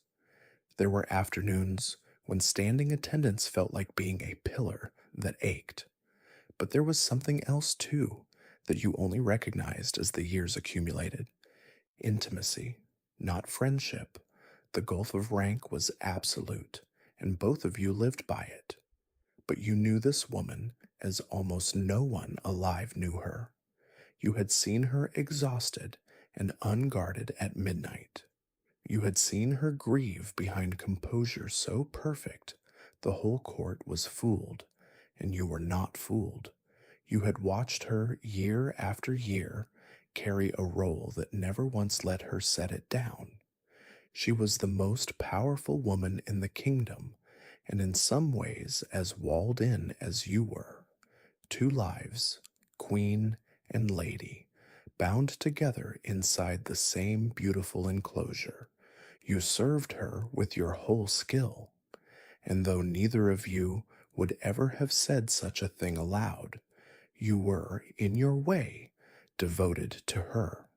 There were afternoons when standing attendance felt like being a pillar that ached. But there was something else, too, that you only recognized as the years accumulated: intimacy, not friendship. The gulf of rank was absolute, and both of you lived by it. But you knew this woman as almost no one alive knew her. You had seen her exhausted and unguarded at midnight. You had seen her grieve behind composure so perfect the whole court was fooled, and you were not fooled. You had watched her year after year carry a role that never once let her set it down. She was the most powerful woman in the kingdom, and in some ways as walled in as you were. Two lives, queen and lady, bound together inside the same beautiful enclosure. You served her with your whole skill, and though neither of you would ever have said such a thing aloud, you were, in your way, devoted to her.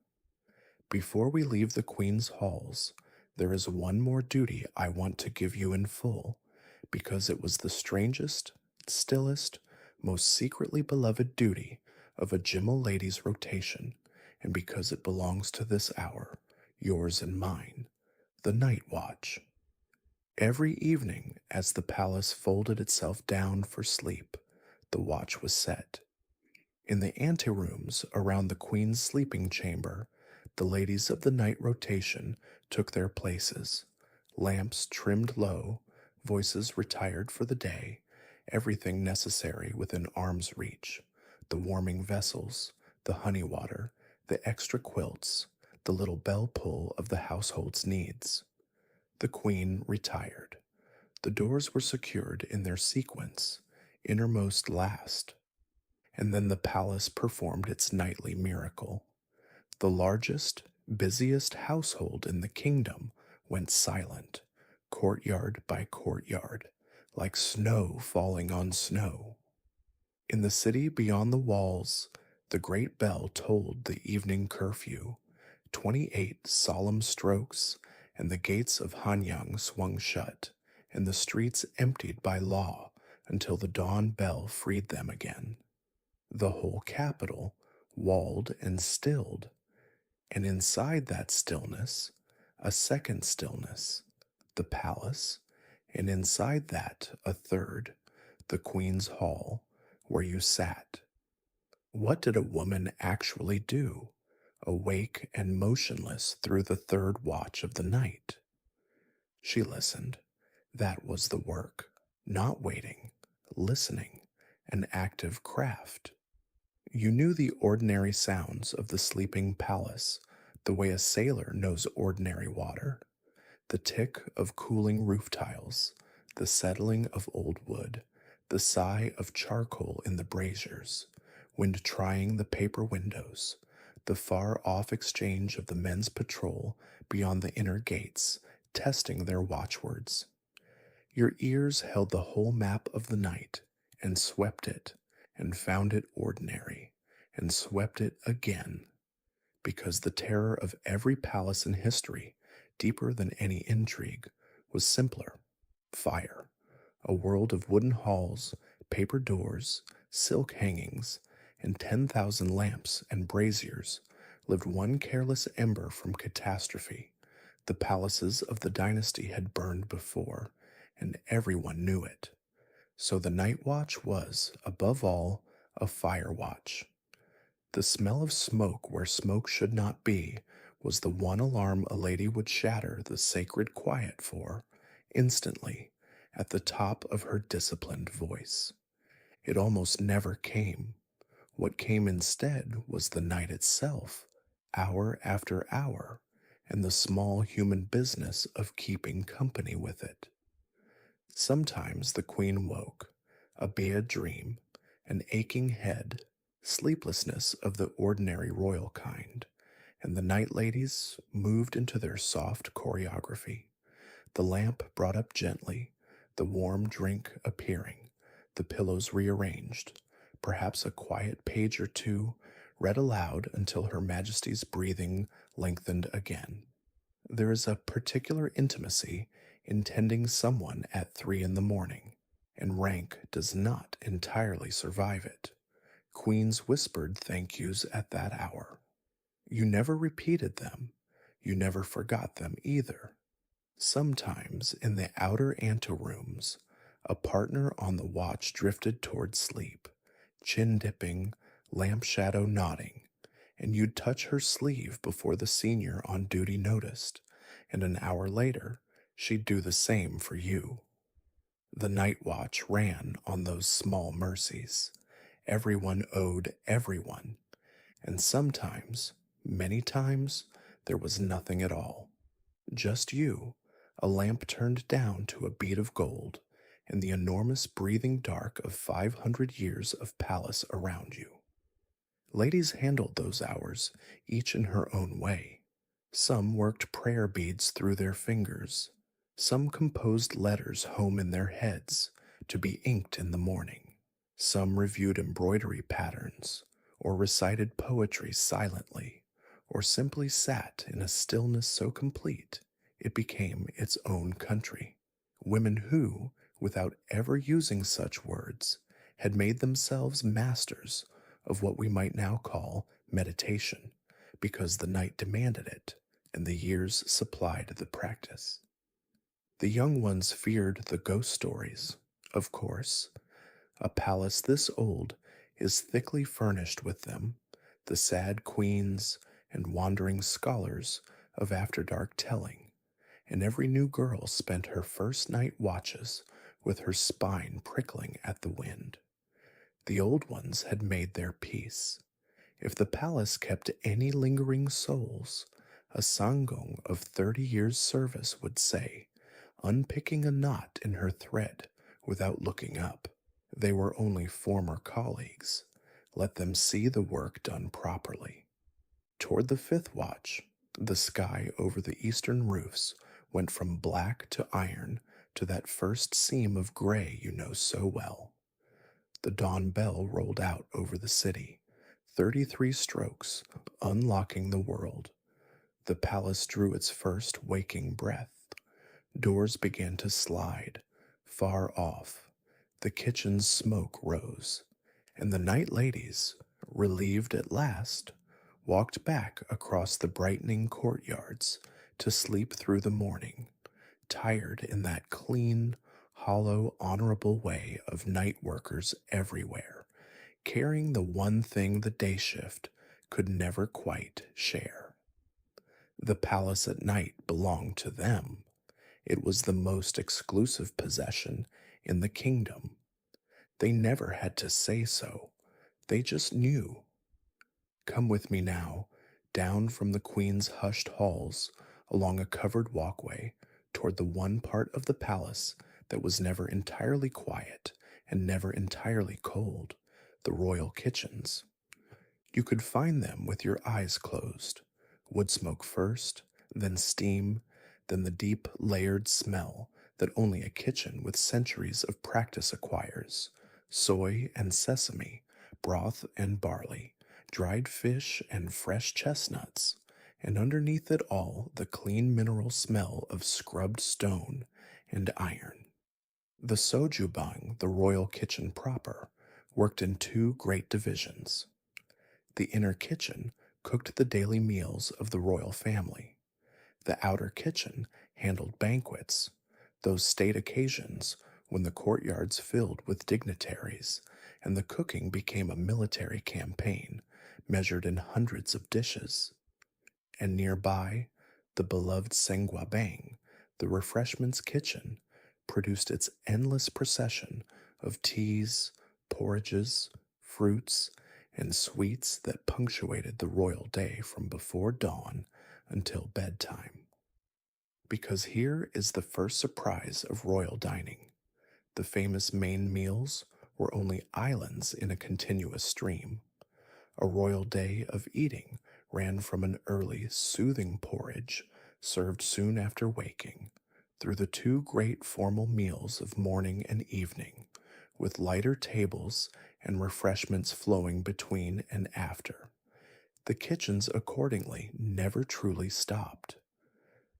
Before we leave the Queen's halls, there is one more duty I want to give you in full, because it was the strangest, stillest, most secretly beloved duty of a Jimmel lady's rotation, and because it belongs to this hour, yours and mine, the night watch. Every evening, as the palace folded itself down for sleep, the watch was set. In the anterooms around the Queen's sleeping chamber, the ladies of the night rotation took their places, lamps trimmed low, voices retired for the day, everything necessary within arm's reach: the warming vessels, the honey water, the extra quilts, the little bell pull of the household's needs. The Queen retired. The doors were secured in their sequence, innermost last. And then the palace performed its nightly miracle. The largest, busiest household in the kingdom went silent, courtyard by courtyard, like snow falling on snow. In the city beyond the walls, the great bell tolled the evening curfew, 28 solemn strokes, and the gates of Hanyang swung shut, and the streets emptied by law until the dawn bell freed them again. The whole capital walled and stilled, and inside that stillness, a second stillness, the palace, and inside that a third, the Queen's hall, where you sat. What did a woman actually do, awake and motionless through the third watch of the night? She listened. That was the work. Not waiting, listening, an active craft. You knew the ordinary sounds of the sleeping palace, the way a sailor knows ordinary water: the tick of cooling roof tiles, the settling of old wood, the sigh of charcoal in the braziers, wind trying the paper windows, the far-off exchange of the men's patrol beyond the inner gates, testing their watchwords. Your ears held the whole map of the night, and swept it, and found it ordinary, and swept it again, because the terror of every palace in history, deeper than any intrigue, was simpler: fire. A world of wooden halls, paper doors, silk hangings, and 10,000 lamps and braziers lived one careless ember from catastrophe. The palaces of the dynasty had burned before, and everyone knew it. So the night watch was, above all, a fire watch. The smell of smoke where smoke should not be was the one alarm a lady would shatter the sacred quiet for, instantly, at the top of her disciplined voice. It almost never came. What came instead was the night itself, hour after hour, and the small human business of keeping company with it. Sometimes the queen woke, a bad dream, an aching head, sleeplessness of the ordinary royal kind, and the night ladies moved into their soft choreography, the lamp brought up gently, the warm drink appearing, the pillows rearranged, perhaps a quiet page or two read aloud until Her Majesty's breathing lengthened again. There is a particular intimacy in tending someone at 3 in the morning, and rank does not entirely survive it. Queens whispered thank yous at that hour. You never repeated them. You never forgot them either. Sometimes in the outer anterooms, a partner on the watch drifted toward sleep, chin dipping, lamp shadow nodding, and you'd touch her sleeve before the senior on duty noticed, and an hour later, she'd do the same for you. The night watch ran on those small mercies. Everyone owed everyone, and sometimes, many times, there was nothing at all. Just you, a lamp turned down to a bead of gold, and the enormous breathing dark of 500 years of palace around you. Ladies handled those hours, each in her own way. Some worked prayer beads through their fingers. Some composed letters home in their heads to be inked in the morning. Some reviewed embroidery patterns, or recited poetry silently, or simply sat in a stillness so complete it became its own country. Women who, without ever using such words, had made themselves masters of what we might now call meditation, because the night demanded it and the years supplied the practice. The young ones feared the ghost stories, of course. A palace this old is thickly furnished with them, the sad queens and wandering scholars of after dark telling, and every new girl spent her first night watches with her spine prickling at the wind. The old ones had made their peace. If the palace kept any lingering souls, a sangong of 30 years' service would say, unpicking a knot in her thread without looking up, they were only former colleagues. Let them see the work done properly. Toward the fifth watch, the sky over the eastern roofs went from black to iron to that first seam of gray you know so well. The dawn bell rolled out over the city, 33 strokes, unlocking the world. The palace drew its first waking breath. Doors began to slide, far off. The kitchen's smoke rose, and the night ladies, relieved at last, walked back across the brightening courtyards to sleep through the morning, tired in that clean, hollow, honorable way of night workers everywhere, carrying the one thing the day shift could never quite share. The palace at night belonged to them. It was the most exclusive possession in the kingdom. They never had to say so. They just knew. Come with me now, down from the queen's hushed halls, along a covered walkway, toward the one part of the palace that was never entirely quiet and never entirely cold, the royal kitchens. You could find them with your eyes closed. Wood smoke first, then steam, then the deep layered smell that only a kitchen with centuries of practice acquires. Soy and sesame, broth and barley, dried fish and fresh chestnuts, and underneath it all the clean mineral smell of scrubbed stone and iron. The sojubang, the royal kitchen proper, worked in two great divisions. The inner kitchen cooked the daily meals of the royal family. The outer kitchen handled banquets, those state occasions when the courtyards filled with dignitaries, and the cooking became a military campaign measured in hundreds of dishes. And nearby, the beloved Senguabang, the refreshments kitchen, produced its endless procession of teas, porridges, fruits, and sweets that punctuated the royal day from before dawn until bedtime. Because here is the first surprise of royal dining. The famous main meals were only islands in a continuous stream. A royal day of eating ran from an early, soothing porridge served soon after waking, through the two great formal meals of morning and evening, with lighter tables and refreshments flowing between and after. The kitchens accordingly never truly stopped.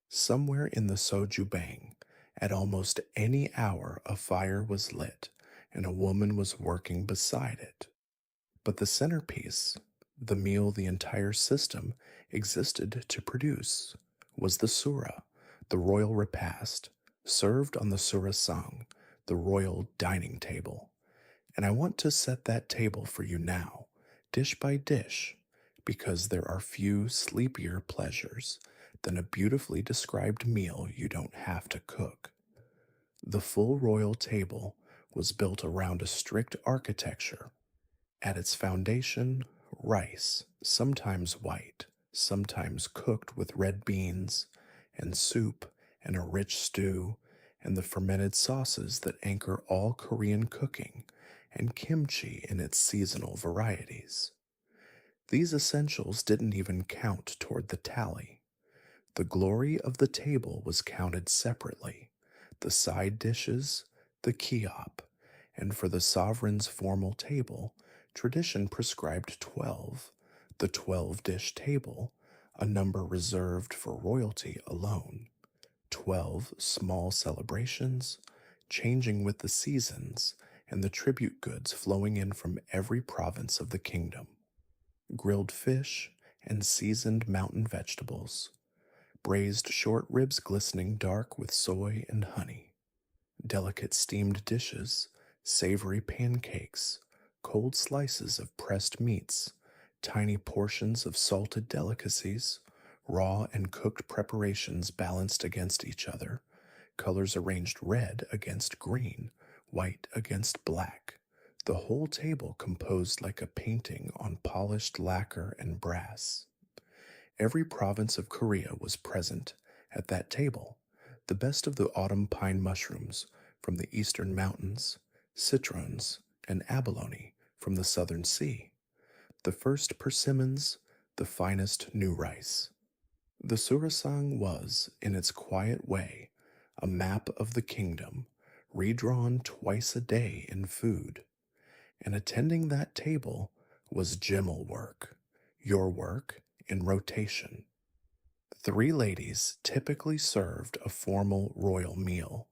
Somewhere in the Sojubang, at almost any hour a fire was lit and a woman was working beside it. But the centerpiece, the meal the entire system existed to produce, was the sura, the royal repast, served on the surasang, the royal dining table. And I want to set that table for you now, dish by dish, because there are few sleepier pleasures than a beautifully described meal you don't have to cook. The full royal table was built around a strict architecture. At its foundation, rice, sometimes white, sometimes cooked with red beans, and soup, and a rich stew, and the fermented sauces that anchor all Korean cooking, and kimchi in its seasonal varieties. These essentials didn't even count toward the tally. The glory of the table was counted separately, the side dishes, the kiop, and for the sovereign's formal table, tradition prescribed 12, the 12-dish table, a number reserved for royalty alone. 12 small celebrations, changing with the seasons and the tribute goods flowing in from every province of the kingdom. Grilled fish and seasoned mountain vegetables, braised short ribs glistening dark with soy and honey, delicate steamed dishes, savory pancakes, cold slices of pressed meats, tiny portions of salted delicacies, raw and cooked preparations balanced against each other, colors arranged red against green, white against black, the whole table composed like a painting on polished lacquer and brass. Every province of Korea was present at that table, the best of the autumn pine mushrooms from the eastern mountains, citrons, and abalone from the southern sea, the first persimmons, the finest new rice. The surasang was, in its quiet way, a map of the kingdom, redrawn twice a day in food. And attending that table was Jimmel work, your work in rotation. 3 ladies typically served a formal royal meal,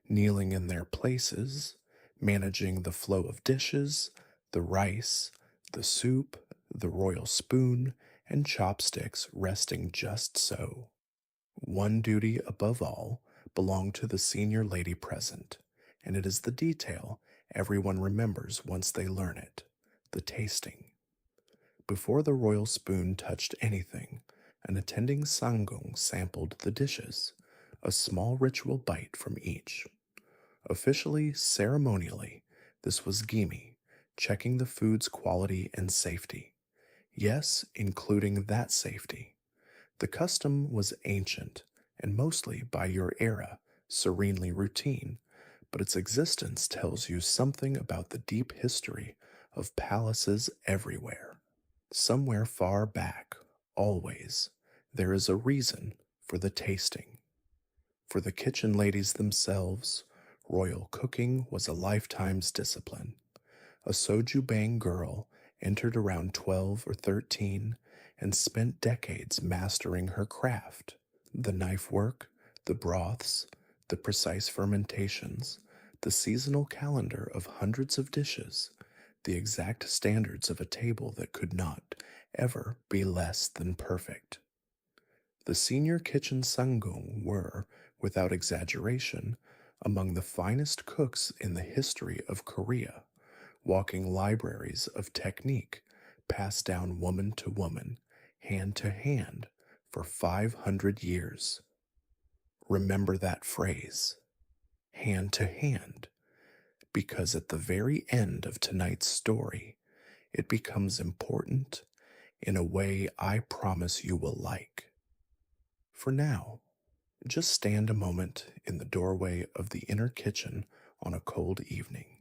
kneeling in their places, managing the flow of dishes, the rice, the soup, the royal spoon, and chopsticks resting just so. One duty above all belonged to the senior lady present, and it is the detail everyone remembers once they learn it, the tasting. Before the royal spoon touched anything, an attending sangung sampled the dishes, a small ritual bite from each. Officially, ceremonially, this was gimi, checking the food's quality and safety. Yes, including that safety. The custom was ancient, and mostly by your era, serenely routine, but its existence tells you something about the deep history of palaces everywhere. Somewhere far back, always, there is a reason for the tasting. For the kitchen ladies themselves, royal cooking was a lifetime's discipline. A Sojubang girl entered around 12 or 13 and spent decades mastering her craft. The knife work, the broths, the precise fermentations, the seasonal calendar of hundreds of dishes, the exact standards of a table that could not ever be less than perfect. The senior kitchen sangung were, without exaggeration, among the finest cooks in the history of Korea, walking libraries of technique passed down woman to woman, hand to hand, for 500 years. Remember that phrase, hand to hand, because at the very end of tonight's story, it becomes important in a way I promise you will like. For now, just stand a moment in the doorway of the inner kitchen on a cold evening.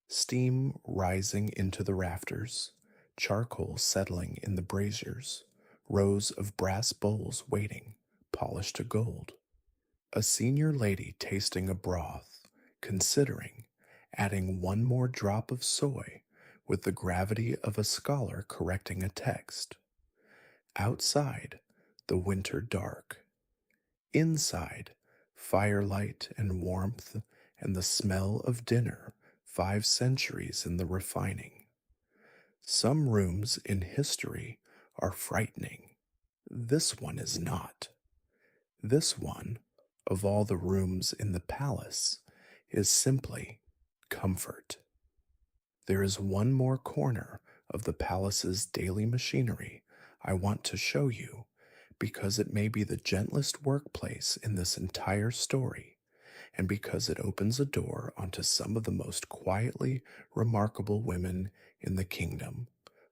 Steam rising into the rafters, charcoal settling in the braziers, rows of brass bowls waiting, polished to gold. A senior lady tasting a broth, considering adding one more drop of soy with the gravity of a scholar correcting a text. Outside, the winter dark. Inside, firelight and warmth and the smell of dinner 5 centuries in the refining. Some rooms in history are frightening. This one is not. This one, of all the rooms in the palace, is simply comfort. There is one more corner of the palace's daily machinery I want to show you because it may be the gentlest workplace in this entire story and because it opens a door onto some of the most quietly remarkable women in the kingdom.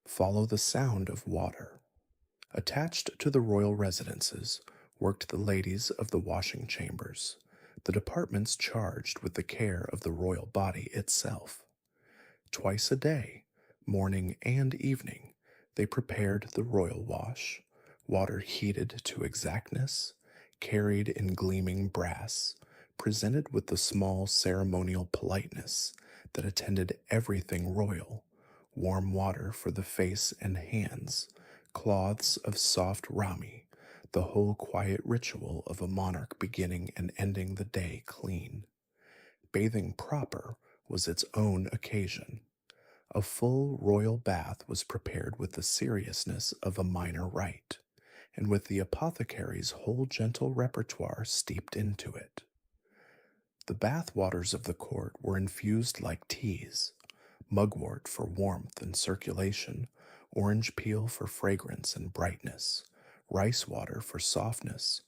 Follow the sound of water. Attached to the royal residences worked the ladies of the washing chambers, the departments charged with the care of the royal body itself. Twice a day, morning and evening, they prepared the royal wash, water heated to exactness, carried in gleaming brass, presented with the small ceremonial politeness that attended everything royal, warm water for the face and hands, cloths of soft rami, the whole quiet ritual of a monarch beginning and ending the day clean. Bathing proper was its own occasion. A full royal bath was prepared with the seriousness of a minor rite, and with the apothecary's whole gentle repertoire steeped into it. The bath waters of the court were infused like teas, mugwort for warmth and circulation, orange peel for fragrance and brightness, rice water for softness,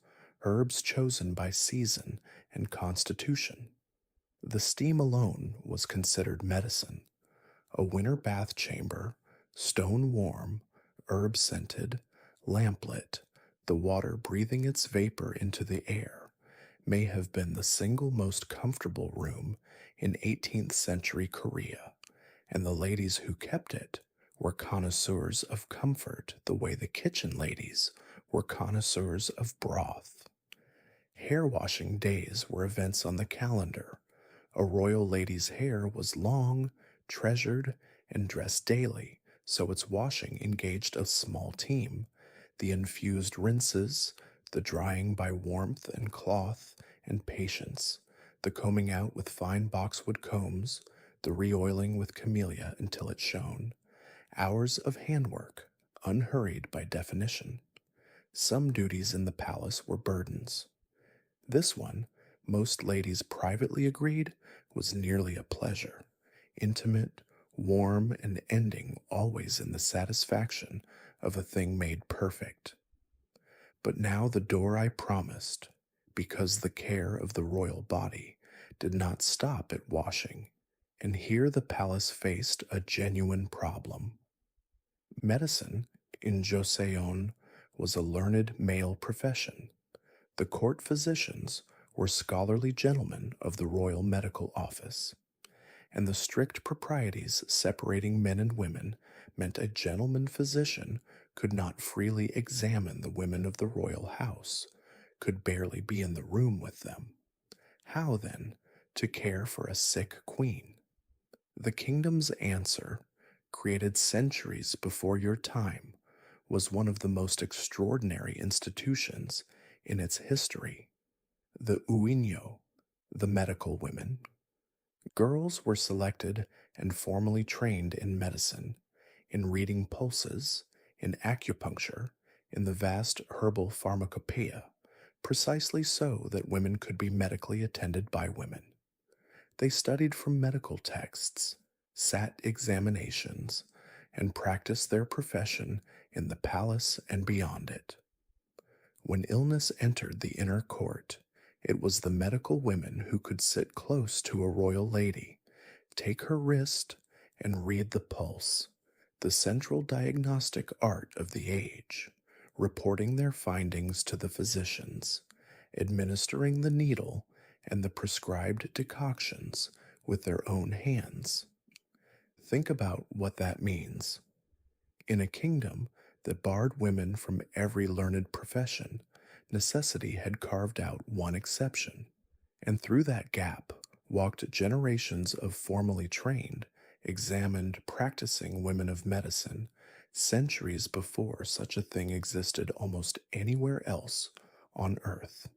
herbs chosen by season and constitution. The steam alone was considered medicine. A winter bath chamber, stone warm, herb scented, lamplit, the water breathing its vapor into the air, may have been the single most comfortable room in 18th century Korea, and the ladies who kept it were connoisseurs of comfort the way the kitchen ladies were connoisseurs of broth. Hair washing days were events on the calendar. A royal lady's hair was long, treasured, and dressed daily, so its washing engaged a small team. The infused rinses, the drying by warmth and cloth and patience, the combing out with fine boxwood combs, the re-oiling with camellia until it shone. Hours of handwork, unhurried by definition. Some duties in the palace were burdens. This one, most ladies privately agreed, was nearly a pleasure, intimate, warm, and ending always in the satisfaction of a thing made perfect. But now the door I promised, because the care of the royal body did not stop at washing, and here the palace faced a genuine problem. Medicine in Joseon was a learned male profession. The court physicians were scholarly gentlemen of the Royal Medical Office, and the strict proprieties separating men and women meant a gentleman physician could not freely examine the women of the royal house, could barely be in the room with them. How, then, to care for a sick queen? The kingdom's answer, created centuries before your time, was one of the most extraordinary institutions in its history. The uinyo, the medical women. Girls were selected and formally trained in medicine, in reading pulses, in acupuncture, in the vast herbal pharmacopoeia, precisely so that women could be medically attended by women. They studied from medical texts, sat examinations, and practiced their profession in the palace and beyond it. When illness entered the inner court, it was the medical women who could sit close to a royal lady, take her wrist, and read the pulse, the central diagnostic art of the age, reporting their findings to the physicians, administering the needle and the prescribed decoctions with their own hands. Think about what that means. In a kingdom that barred women from every learned profession, necessity had carved out one exception, and through that gap walked generations of formally trained, examined, practicing women of medicine, centuries before such a thing existed almost anywhere else on earth.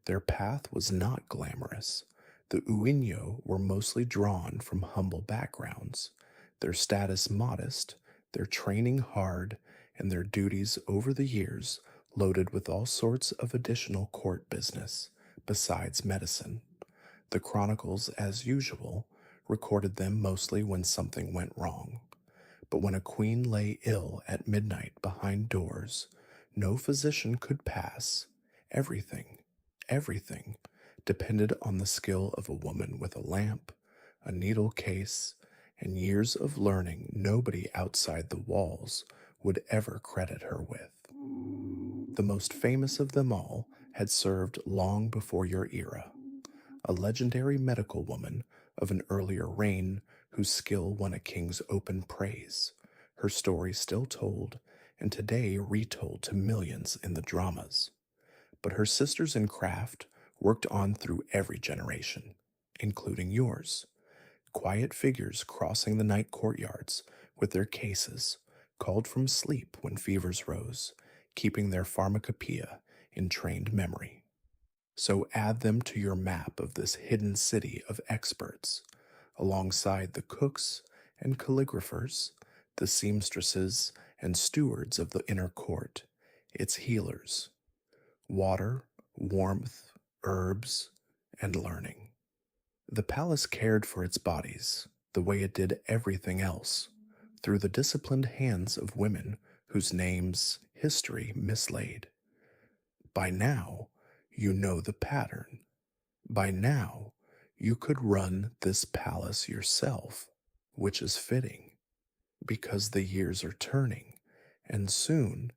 Their path was not glamorous. The Uinyo were mostly drawn from humble backgrounds, their status modest, their training hard, and their duties over the years loaded with all sorts of additional court business, besides medicine. The chronicles, as usual, recorded them mostly when something went wrong. But when a queen lay ill at midnight behind doors, no physician could pass. Everything, everything depended on the skill of a woman with a lamp, a needle case, and years of learning nobody outside the walls would ever credit her with. The most famous of them all had served long before your era, a legendary medical woman of an earlier reign whose skill won a king's open praise, her story still told and today retold to millions in the dramas. But her sisters in craft worked on through every generation, including yours. Quiet figures crossing the night courtyards with their cases, called from sleep when fevers rose, keeping their pharmacopoeia in trained memory. So add them to your map of this hidden city of experts, alongside the cooks and calligraphers, the seamstresses and stewards of the inner court, its healers. Water, warmth, herbs, and learning. The palace cared for its bodies the way it did everything else, through the disciplined hands of women whose names history mislaid. By now, you know the pattern. By now, you could run this palace yourself, which is fitting, because the years are turning, and soon,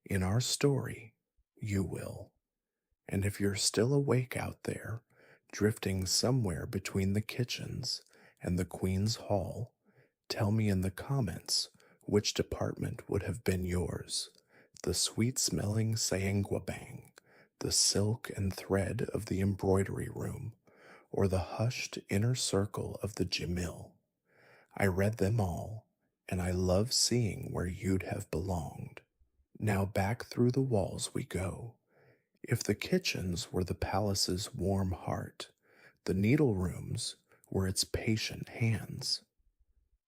in our story, you will. And if you're still awake out there, drifting somewhere between the kitchens and the Queen's Hall, tell me in the comments which department would have been yours: the sweet-smelling sayenguabang, the silk and thread of the embroidery room, or the hushed inner circle of the Jamil. I read them all, and I love seeing where you'd have belonged. Now back through the walls we go. If the kitchens were the palace's warm heart, the needle rooms were its patient hands.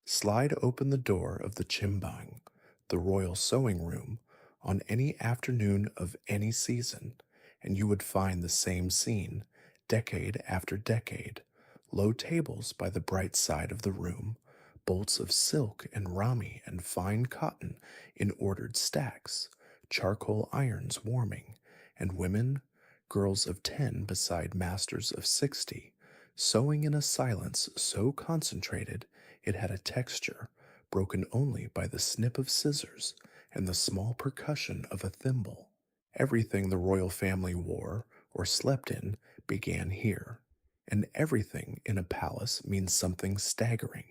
Slide open the door of the chimbang, the royal sewing room, on any afternoon of any season, and you would find the same scene, decade after decade: low tables by the bright side of the room, bolts of silk and rami and fine cotton in ordered stacks, charcoal irons warming, and women, girls of 10 beside masters of 60, sewing in a silence so concentrated it had a texture broken only by the snip of scissors and the small percussion of a thimble. Everything the royal family wore or slept in began here, and everything in a palace means something staggering.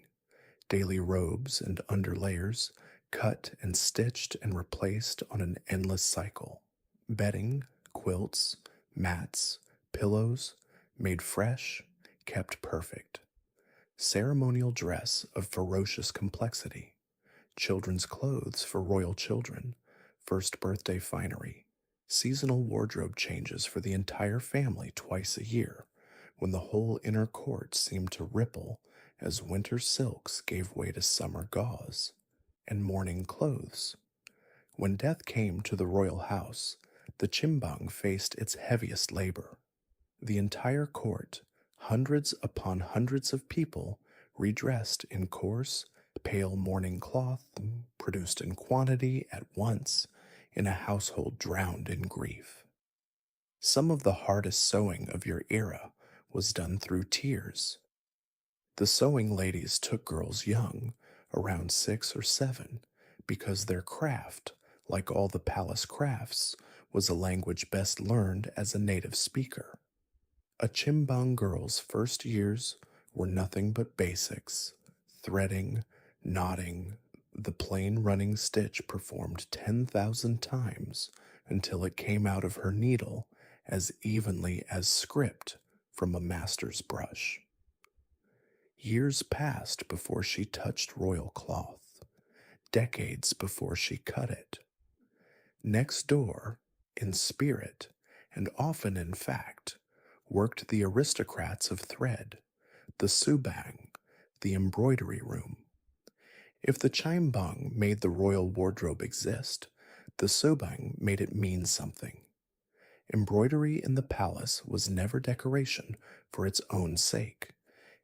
Daily robes and underlayers, cut and stitched and replaced on an endless cycle. Bedding, quilts, mats, pillows, made fresh, kept perfect. Ceremonial dress of ferocious complexity. Children's clothes for royal children. First birthday finery. Seasonal wardrobe changes for the entire family twice a year, when the whole inner court seemed to ripple as winter silks gave way to summer gauze. And mourning clothes. When death came to the royal house, the chimbang faced its heaviest labor. The entire court, hundreds upon hundreds of people, redressed in coarse, pale mourning cloth, produced in quantity at once, in a household drowned in grief. Some of the hardest sewing of your era was done through tears. The sewing ladies took girls young, around 6 or 7, because their craft, Like all the palace crafts, was a language best learned as a native speaker. A Chimbang girl's first years were nothing but basics: threading, knotting, the plain running stitch performed 10,000 times until it came out of her needle as evenly as script from a master's brush. Years passed before she touched royal cloth, decades before she cut it. Next door, in spirit, and often in fact, worked the aristocrats of thread, the subang, the embroidery room. If the chimbang made the royal wardrobe exist, the subang made it mean something. Embroidery in the palace was never decoration for its own sake.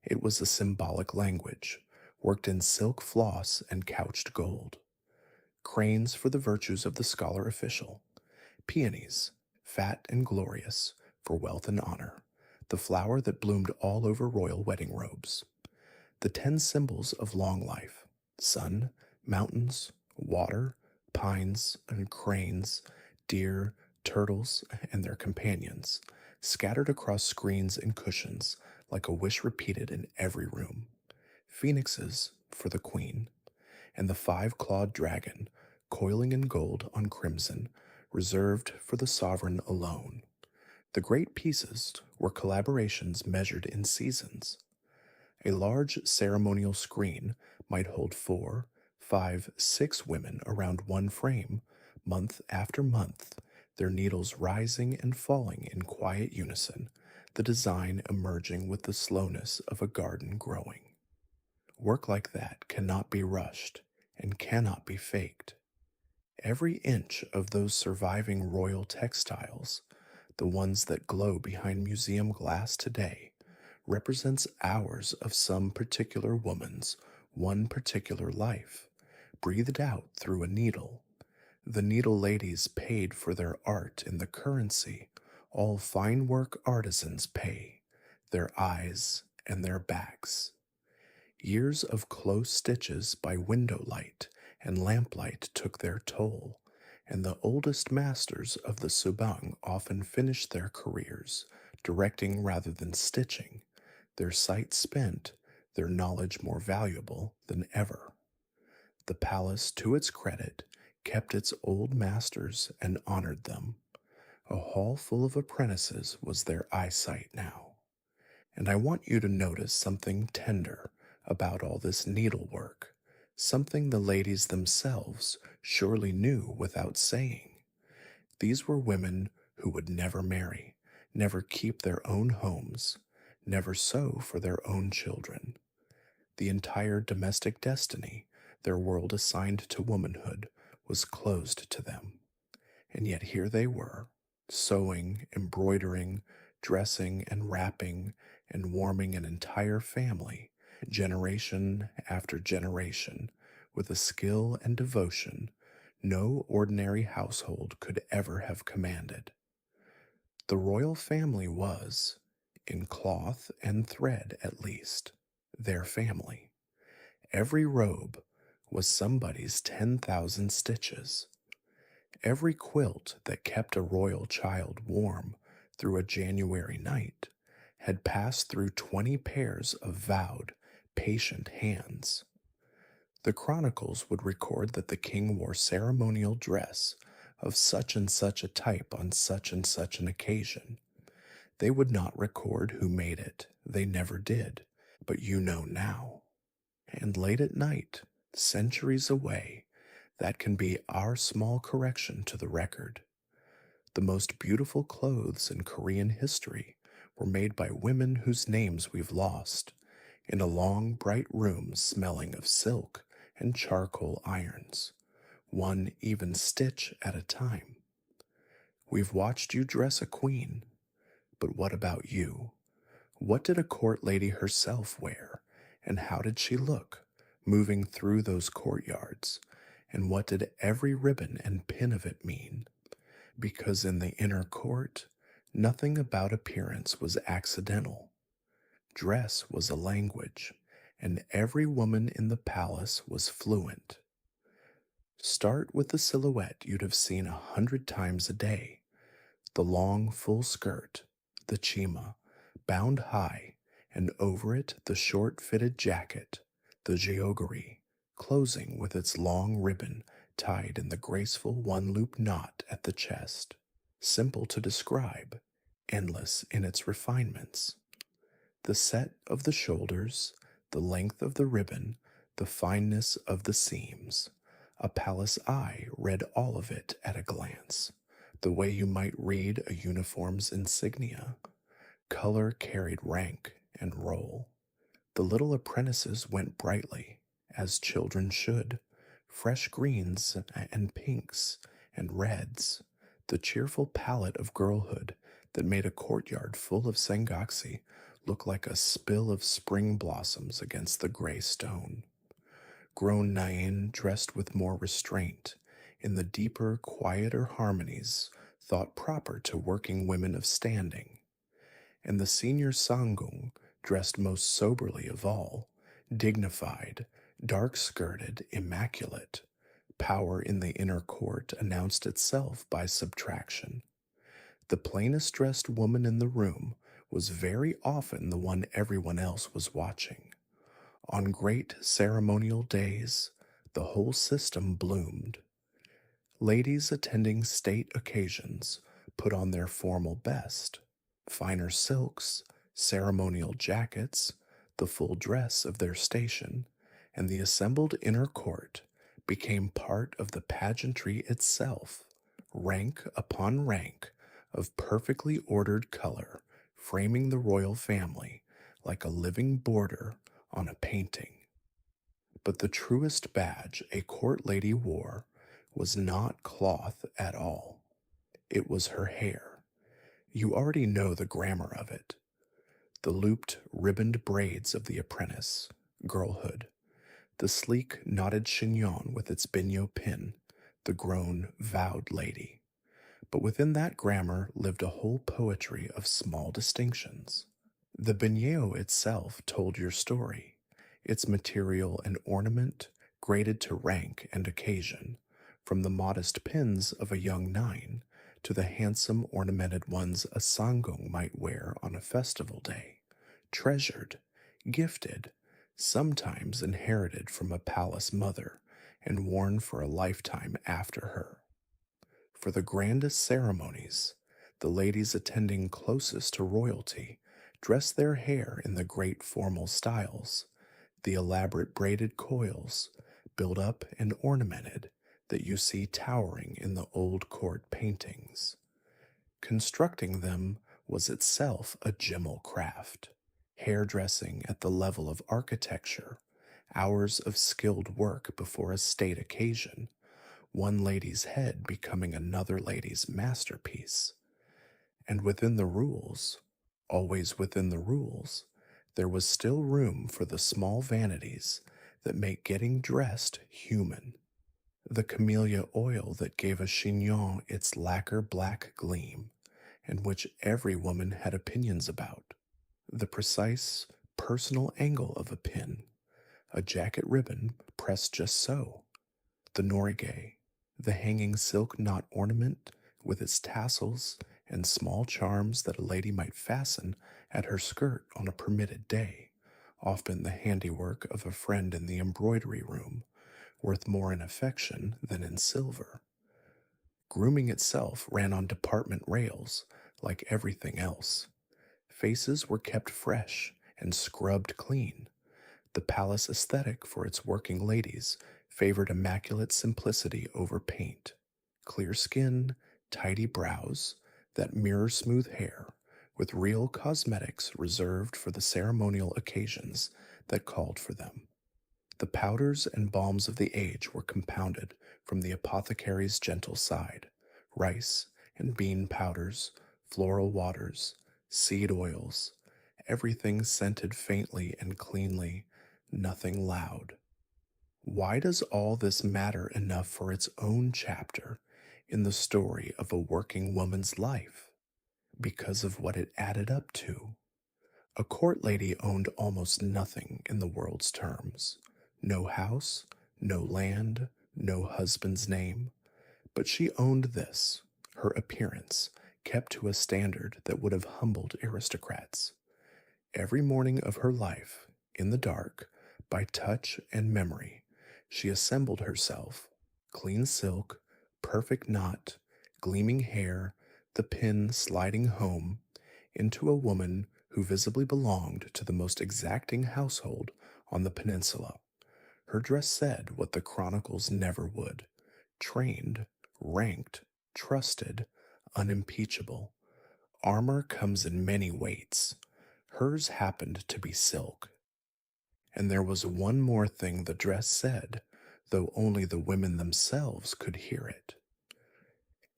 It was a symbolic language, worked in silk floss and couched gold. Cranes for the virtues of the scholar official, peonies, fat and glorious, for wealth and honor, the flower that bloomed all over royal wedding robes. The 10 symbols of long life: sun, mountains, water, pines, and cranes, deer, turtles, and their companions, scattered across screens and cushions like a wish repeated in every room. Phoenixes for the queen, and the 5-clawed dragon, coiling in gold on crimson, reserved for the sovereign alone. The great pieces were collaborations measured in seasons. A large ceremonial screen might hold 4, 5, 6 women around one frame, month after month, their needles rising and falling in quiet unison, the design emerging with the slowness of a garden growing. Work like that cannot be rushed and cannot be faked. Every inch of those surviving royal textiles, the ones that glow behind museum glass today, represents hours of some particular woman's one particular life, breathed out through a needle. The needle ladies paid for their art in the currency all fine work artisans pay: their eyes and their backs. Years of close stitches by window light and lamplight took their toll, and the oldest masters of the subang often finished their careers directing rather than stitching, their sight spent, their knowledge more valuable than ever. The palace, to its credit, kept its old masters and honored them. A hall full of apprentices was their eyesight now. And I want you to notice something tender about all this needlework, something the ladies themselves surely knew without saying. These were women who would never marry, never keep their own homes, never sew for their own children. The entire domestic destiny their world assigned to womanhood was closed to them. And yet here they were, sewing, embroidering, dressing, and wrapping, and warming an entire family, generation after generation, with a skill and devotion no ordinary household could ever have commanded. The royal family was, in cloth and thread at least, their family. Every robe was somebody's 10,000 stitches. Every quilt that kept a royal child warm through a January night had passed through 20 pairs of vowed, patient hands. The chronicles would record that the king wore ceremonial dress of such and such a type on such and such an occasion. They would not record who made it, they never did, but you know now. And late at night, centuries away, that can be our small correction to the record. The most beautiful clothes in Korean history were made by women whose names we've lost, in a long, bright room smelling of silk and charcoal irons, one even stitch at a time. We've watched you dress a queen, but what about you? What did a court lady herself wear, and how did she look, moving through those courtyards, and what did every ribbon and pin of it mean? Because in the inner court, nothing about appearance was accidental. Dress was a language, and every woman in the palace was fluent. Start with the silhouette you'd have seen 100 times a day, the long, full skirt, the chima, bound high, and over it the short fitted jacket, the jeogori, closing with its long ribbon tied in the graceful one loop knot at the chest. Simple to describe, endless in its refinements. The set of the shoulders, the length of the ribbon, the fineness of the seams. A palace eye read all of it at a glance, the way you might read a uniform's insignia. Color carried rank and role. The little apprentices went brightly, as children should, fresh greens and pinks and reds, the cheerful palette of girlhood that made a courtyard full of sengaksi look like a spill of spring blossoms against the gray stone. Grown Nain dressed with more restraint, in the deeper, quieter harmonies thought proper to working women of standing, and the senior Sangung dressed most soberly of all, dignified, dark skirted, immaculate. Power in the inner court announced itself by subtraction. The plainest dressed woman in the room was very often the one everyone else was watching. On great ceremonial days, the whole system bloomed. Ladies attending state occasions put on their formal best, finer silks, ceremonial jackets, the full dress of their station, and the assembled inner court became part of the pageantry itself, rank upon rank of perfectly ordered color, framing the royal family like a living border on a painting. But the truest badge a court lady wore was not cloth at all. It was her hair. You already know the grammar of it. The looped, ribboned braids of the apprentice, girlhood, the sleek, knotted chignon with its bignot pin, the grown, vowed lady. But within that grammar lived a whole poetry of small distinctions. The bignot itself told your story, its material and ornament graded to rank and occasion, from the modest pins of a young nine to the handsome ornamented ones a sangung might wear on a festival day, treasured, gifted, sometimes inherited from a palace mother and worn for a lifetime after her. For the grandest ceremonies, the ladies attending closest to royalty dress their hair in the great formal styles, the elaborate braided coils, built up and ornamented, that you see towering in the old court paintings. Constructing them was itself a gemmel craft, hairdressing at the level of architecture, hours of skilled work before a state occasion, one lady's head becoming another lady's masterpiece. And within the rules, always within the rules, there was still room for the small vanities that make getting dressed human. The camellia oil that gave a chignon its lacquer black gleam, and which every woman had opinions about. The precise, personal angle of a pin, a jacket ribbon pressed just so. The norige, the hanging silk knot ornament with its tassels and small charms that a lady might fasten at her skirt on a permitted day, often the handiwork of a friend in the embroidery room, worth more in affection than in silver. Grooming itself ran on department rails, like everything else. Faces were kept fresh and scrubbed clean. The palace aesthetic for its working ladies favored immaculate simplicity over paint, clear skin, tidy brows, that mirror smooth hair, with real cosmetics reserved for the ceremonial occasions that called for them. The powders and balms of the age were compounded from the apothecary's gentle side, rice and bean powders, floral waters, seed oils, everything scented faintly and cleanly, nothing loud. Why does all this matter enough for its own chapter in the story of a working woman's life? Because of what it added up to. A court lady owned almost nothing in the world's terms. No house, no land, no husband's name, but she owned this, her appearance, kept to a standard that would have humbled aristocrats. Every morning of her life, in the dark, by touch and memory, she assembled herself, clean silk, perfect knot, gleaming hair, the pin sliding home, into a woman who visibly belonged to the most exacting household on the peninsula. Her dress said what the chronicles never would: trained, ranked, trusted, unimpeachable. Armor comes in many weights. Hers happened to be silk. And there was one more thing the dress said, though only the women themselves could hear it.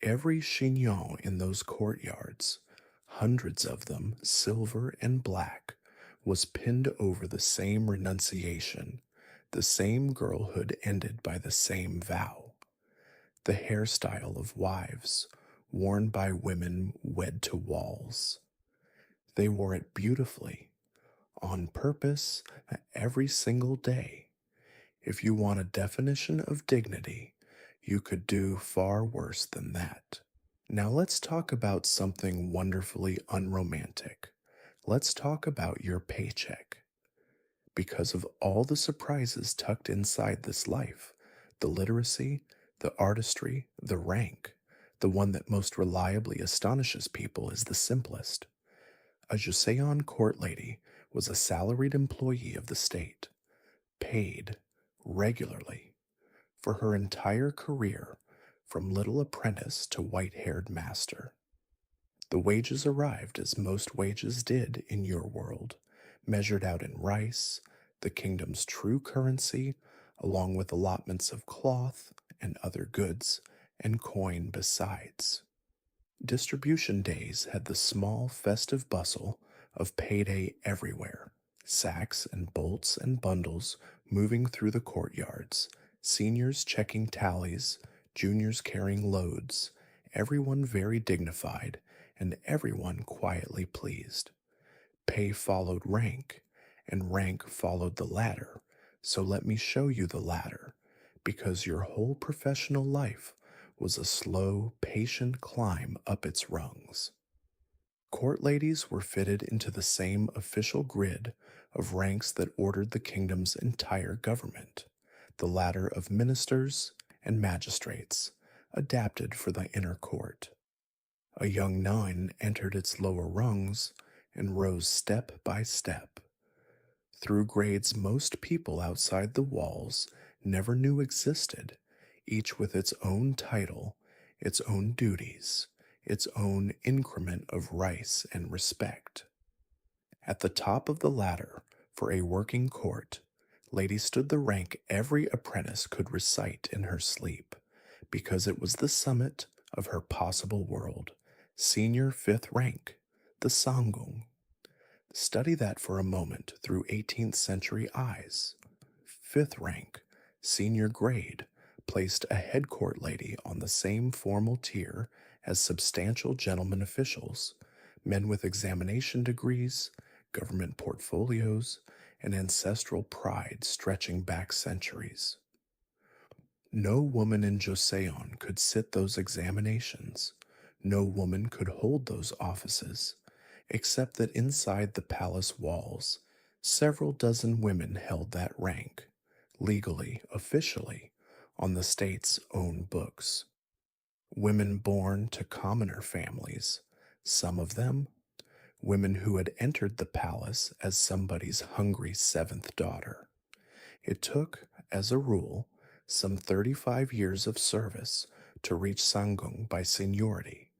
Every chignon in those courtyards, hundreds of them, silver and black, was pinned over the same renunciation, the same girlhood ended by the same vow. The hairstyle of wives, worn by women wed to walls. They wore it beautifully, on purpose, every single day. If you want a definition of dignity, you could do far worse than that. Now let's talk about something wonderfully unromantic. Let's talk about your paycheck. Because of all the surprises tucked inside this life, the literacy, the artistry, the rank, the one that most reliably astonishes people is the simplest. A Joseon court lady was a salaried employee of the state, paid regularly for her entire career, from little apprentice to white-haired master. The wages arrived as most wages did in your world, measured out in rice, the kingdom's true currency, along with allotments of cloth and other goods, and coin besides. Distribution days had the small festive bustle of payday everywhere, sacks and bolts and bundles moving through the courtyards, seniors checking tallies, juniors carrying loads, everyone very dignified, and everyone quietly pleased. Pay followed rank, and rank followed the ladder, so let me show you the ladder, because your whole professional life was a slow, patient climb up its rungs. Court ladies were fitted into the same official grid of ranks that ordered the kingdom's entire government, the ladder of ministers and magistrates, adapted for the inner court. A young nun entered its lower rungs and rose step by step, through grades most people outside the walls never knew existed, each with its own title, its own duties, its own increment of rice and respect. At the top of the ladder, for a working court, lady stood the rank every apprentice could recite in her sleep, because it was the summit of her possible world, senior fifth rank, the Sanggung. Study that for a moment through 18th century eyes. Fifth rank, senior grade, placed a head court lady on the same formal tier as substantial gentlemen officials, men with examination degrees, government portfolios, and ancestral pride stretching back centuries. No woman in Joseon could sit those examinations. No woman could hold those offices, except that inside the palace walls, several dozen women held that rank, legally, officially, on the state's own books. Women born to commoner families, some of them women who had entered the palace as somebody's hungry seventh daughter. It took, as a rule, some 35 years of service to reach Sanggung by seniority,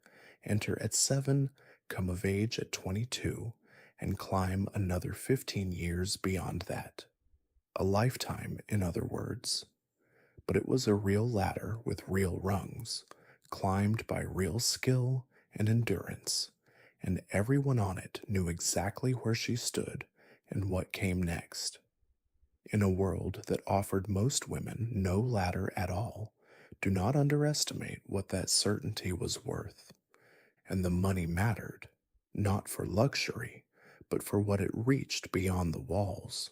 enter at 7, come of age at 22, and climb another 15 years beyond that. A lifetime, in other words. But it was a real ladder with real rungs, climbed by real skill and endurance, and everyone on it knew exactly where she stood and what came next. In a world that offered most women no ladder at all, do not underestimate what that certainty was worth. And the money mattered, not for luxury, but for what it reached beyond the walls.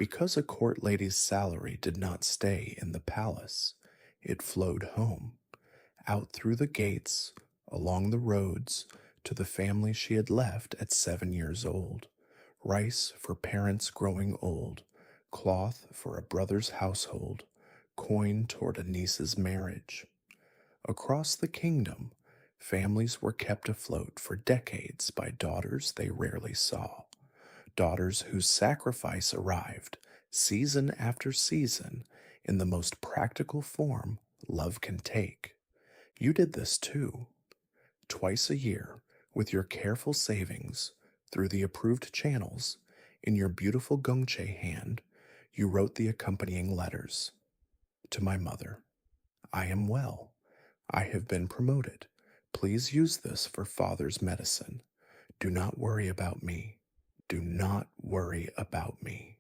Because a court lady's salary did not stay in the palace, it flowed home, out through the gates, along the roads, to the family she had left at 7 years old. Rice for parents growing old, cloth for a brother's household, coin toward a niece's marriage. Across the kingdom, families were kept afloat for decades by daughters they rarely saw, daughters whose sacrifice arrived season after season in the most practical form love can take. You did this too. Twice a year, with your careful savings, through the approved channels, in your beautiful gongche hand, you wrote the accompanying letters. To my mother, I am well. I have been promoted. Please use this for father's medicine. Do not worry about me. Do not worry about me.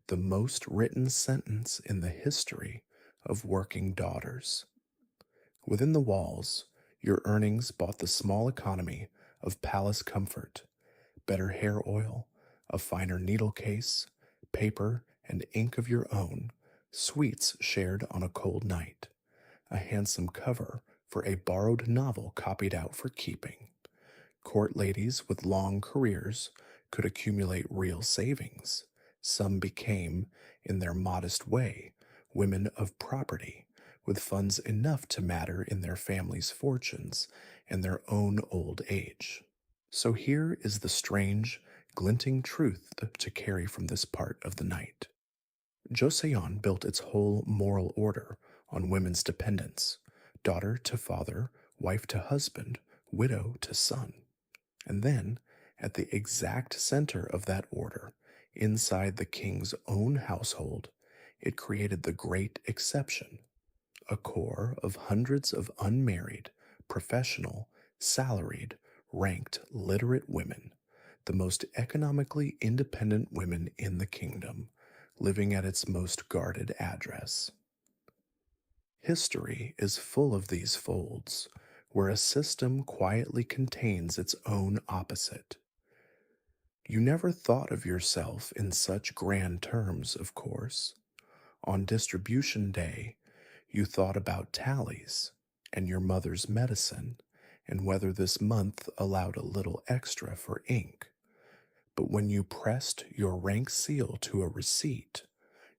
The most written sentence in the history of working daughters. Within the walls, your earnings bought the small economy of palace comfort, better hair oil, a finer needle case, paper and ink of your own, sweets shared on a cold night, a handsome cover for a borrowed novel copied out for keeping. Court ladies with long careers could accumulate real savings. Some became, in their modest way, women of property, with funds enough to matter in their families' fortunes and their own old age. So here is the strange, glinting truth to carry from this part of the night. Joseon built its whole moral order on women's dependence, daughter to father, wife to husband, widow to son. And then, at the exact center of that order, inside the king's own household, it created the great exception, a core of hundreds of unmarried, professional, salaried, ranked, literate women, the most economically independent women in the kingdom, living at its most guarded address. History is full of these folds, where a system quietly contains its own opposite. You never thought of yourself in such grand terms, of course. On distribution day, you thought about tallies and your mother's medicine and whether this month allowed a little extra for ink. But when you pressed your rank seal to a receipt,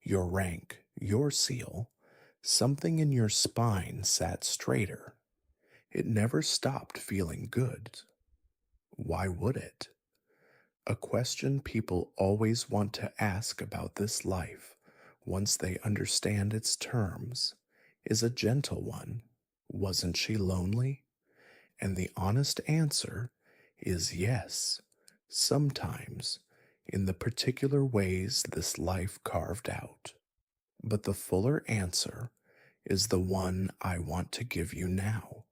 your rank, your seal, something in your spine sat straighter. It never stopped feeling good. Why would it? A question people always want to ask about this life, once they understand its terms, is a gentle one. Wasn't she lonely? And the honest answer is yes, sometimes, in the particular ways this life carved out. But the fuller answer is the one I want to give you now,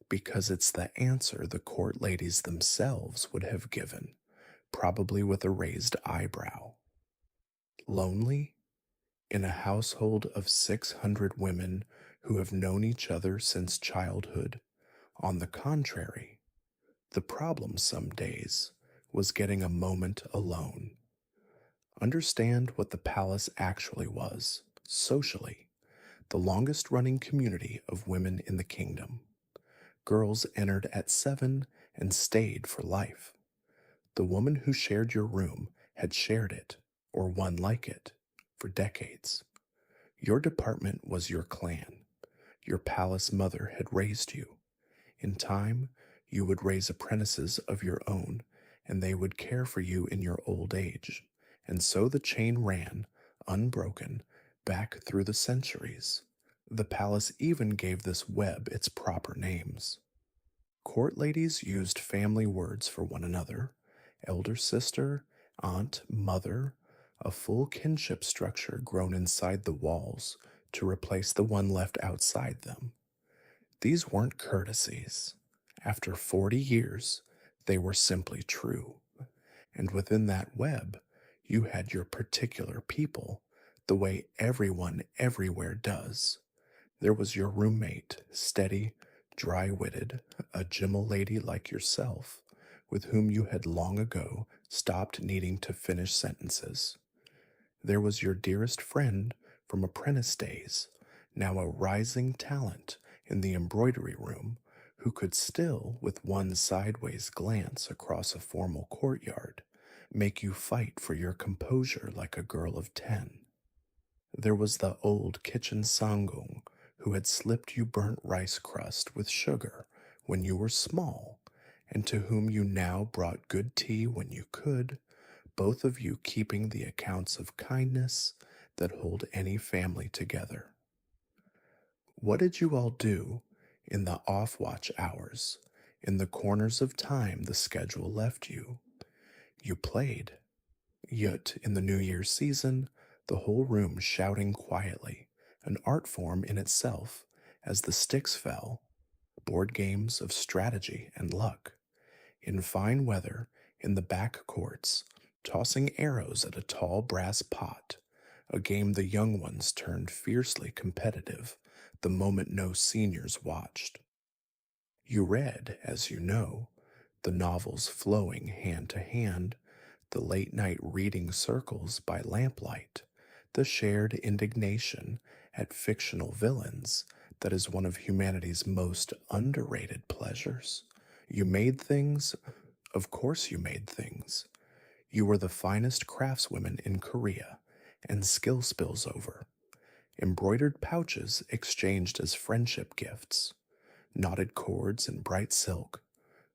because it's the answer the court ladies themselves would have given, probably with a raised eyebrow. Lonely? In a household of 600 women who have known each other since childhood? On the contrary, the problem some days was getting a moment alone. Understand what the palace actually was, socially, the longest running community of women in the kingdom. Girls entered at 7 and stayed for life. The woman who shared your room had shared it, or one like it, for decades. Your department was your clan. Your palace mother had raised you. In time, you would raise apprentices of your own, and they would care for you in your old age. And so the chain ran, unbroken, back through the centuries. The palace even gave this web its proper names. Court ladies used family words for one another: elder sister, aunt, mother, a full kinship structure grown inside the walls to replace the one left outside them. These weren't courtesies. After 40 years, they were simply true. And within that web, you had your particular people, the way everyone everywhere does. There was your roommate, steady, dry-witted, a Jimmel lady like yourself, with whom you had long ago stopped needing to finish sentences. There was your dearest friend from apprentice days, now a rising talent in the embroidery room, who could still, with one sideways glance across a formal courtyard, make you fight for your composure like a girl of 10. There was the old kitchen sangung who had slipped you burnt rice crust with sugar when you were small, and to whom you now brought good tea when you could, both of you keeping the accounts of kindness that hold any family together. What did you all do in the off watch hours, in the corners of time the schedule left you? You played. Yet, in the New Year's season, the whole room shouting quietly, an art form in itself, as the sticks fell, board games of strategy and luck. In fine weather, in the back courts, tossing arrows at a tall brass pot, a game the young ones turned fiercely competitive the moment no seniors watched. You read, as you know, the novels flowing hand to hand, the late night reading circles by lamplight, the shared indignation at fictional villains that is one of humanity's most underrated pleasures. You made things, of course, you made things. You were the finest craftswomen in Korea, and skill spills over. Embroidered pouches exchanged as friendship gifts, knotted cords in bright silk,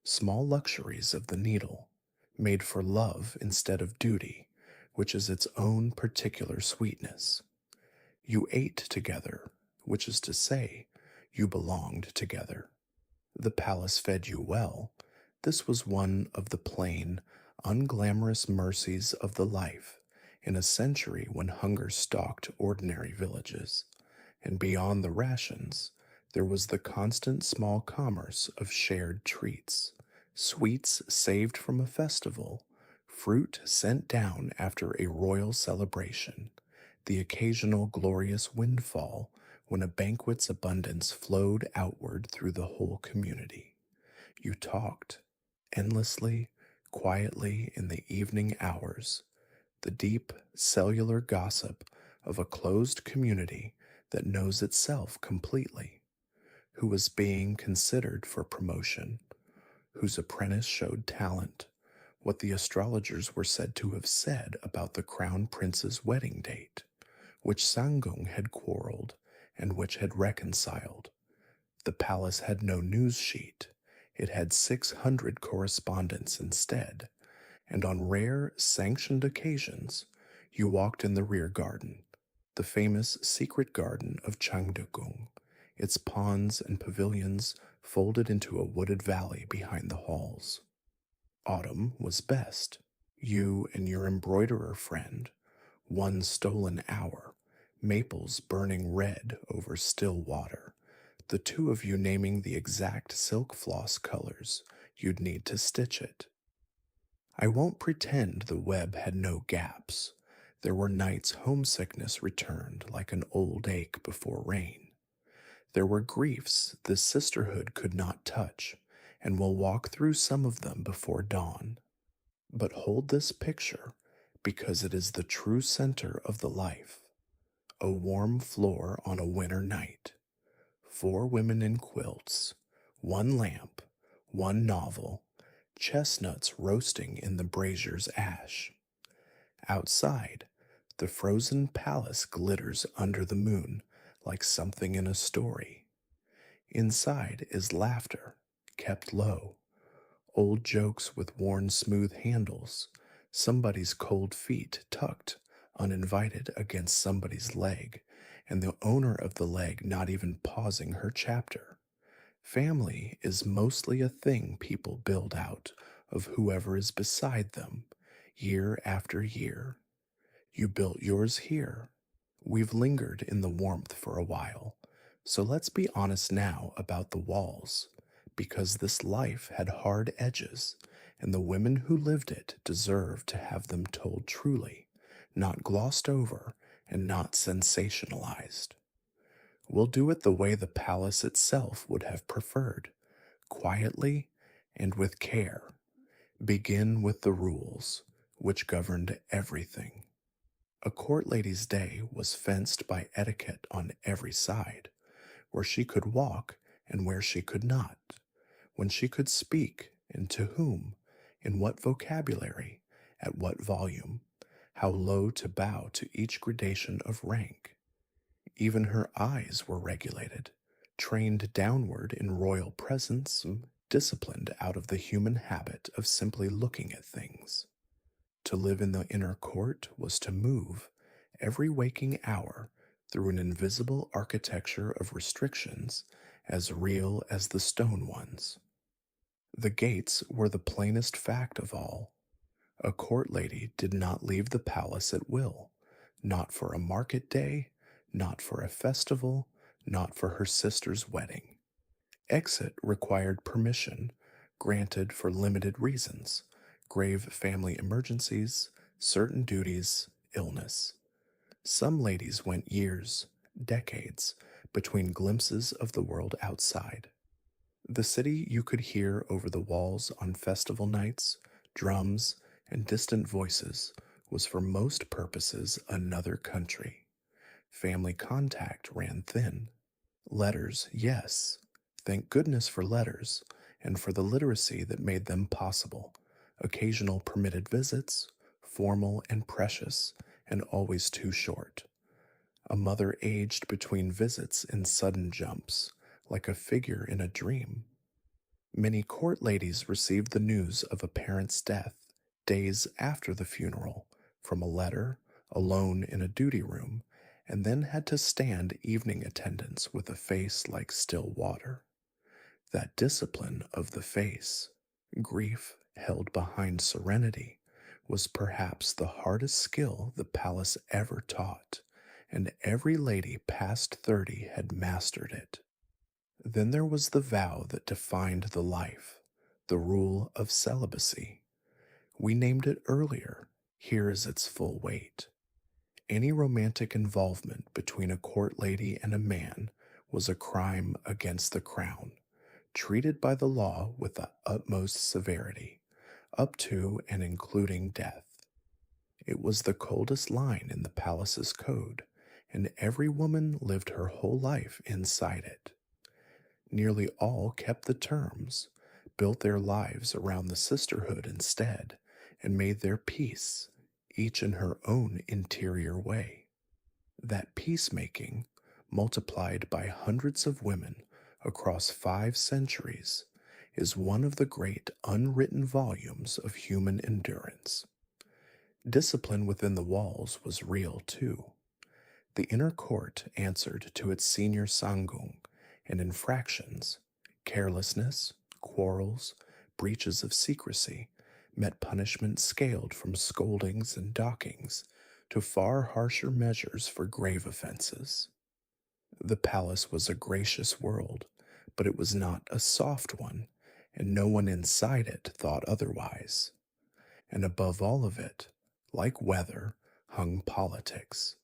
small luxuries of the needle, made for love instead of duty, which is its own particular sweetness. You ate together, which is to say, you belonged together. The palace fed you well. This was one of the plain, unglamorous mercies of the life in a century when hunger stalked ordinary villages, and beyond the rations, there was the constant small commerce of shared treats, sweets saved from a festival, fruit sent down after a royal celebration, the occasional glorious windfall when a banquet's abundance flowed outward through the whole community. You talked, endlessly, quietly in the evening hours, the deep cellular gossip of a closed community that knows itself completely, who was being considered for promotion, whose apprentice showed talent, what the astrologers were said to have said about the crown prince's wedding date, which Sangung had quarreled and which had reconciled. The palace had no news sheet. It had 600 correspondents instead, and on rare, sanctioned occasions, you walked in the rear garden, the famous secret garden of Changdeokgung, its ponds and pavilions folded into a wooded valley behind the halls. Autumn was best. You and your embroiderer friend, one stolen hour, maples burning red over still water, the two of you naming the exact silk floss colors you'd need to stitch it. I won't pretend the web had no gaps. There were nights homesickness returned like an old ache before rain. There were griefs the sisterhood could not touch, and we'll walk through some of them before dawn. But hold this picture, because it is the true center of the life. A warm floor on a winter night. 4 women in quilts, 1 lamp, 1 novel, chestnuts roasting in the brazier's ash. Outside, the frozen palace glitters under the moon like something in a story. Inside is laughter, kept low, old jokes with worn smooth handles, somebody's cold feet tucked, uninvited, against somebody's leg, and the owner of the leg not even pausing her chapter. Family is mostly a thing people build out of whoever is beside them, year after year. You built yours here. We've lingered in the warmth for a while, so let's be honest now about the walls, because this life had hard edges, and the women who lived it deserve to have them told truly, not glossed over and not sensationalized. We'll do it the way the palace itself would have preferred, quietly and with care. Begin with the rules, which governed everything. A court lady's day was fenced by etiquette on every side, where she could walk and where she could not, when she could speak and to whom, in what vocabulary, at what volume, how low to bow to each gradation of rank. Even her eyes were regulated, trained downward in royal presence, disciplined out of the human habit of simply looking at things. To live in the inner court was to move, every waking hour, through an invisible architecture of restrictions as real as the stone ones. The gates were the plainest fact of all. A court lady did not leave the palace at will, not for a market day, not for a festival, not for her sister's wedding. Exit required permission, granted for limited reasons: grave family emergencies, certain duties, illness. Some ladies went years, decades, between glimpses of the world outside. The city you could hear over the walls on festival nights, drums, and distant voices was for most purposes another country. Family contact ran thin. Letters, yes. Thank goodness for letters and for the literacy that made them possible. Occasional permitted visits, formal and precious, and always too short. A mother aged between visits in sudden jumps, like a figure in a dream. Many court ladies received the news of a parent's death days after the funeral from a letter, alone in a duty room, and then had to stand evening attendance with a face like still water. That discipline of the face, grief held behind serenity, was perhaps the hardest skill the palace ever taught, and every lady past 30 had mastered it. Then there was the vow that defined the life, the rule of celibacy. We named it earlier. Here is its full weight. Any romantic involvement between a court lady and a man was a crime against the crown, treated by the law with the utmost severity, up to and including death. It was the coldest line in the palace's code, and every woman lived her whole life inside it. Nearly all kept the terms, built their lives around the sisterhood instead, and made their peace, each in her own interior way. That peacemaking, multiplied by hundreds of women across 5 centuries, is one of the great unwritten volumes of human endurance. Discipline within the walls was real too. The inner court answered to its senior sangung, and infractions, carelessness, quarrels, breaches of secrecy, met punishment scaled from scoldings and dockings to far harsher measures for grave offenses. The palace was a gracious world, but it was not a soft one, and no one inside it thought otherwise. And above all of it, like weather, hung politics.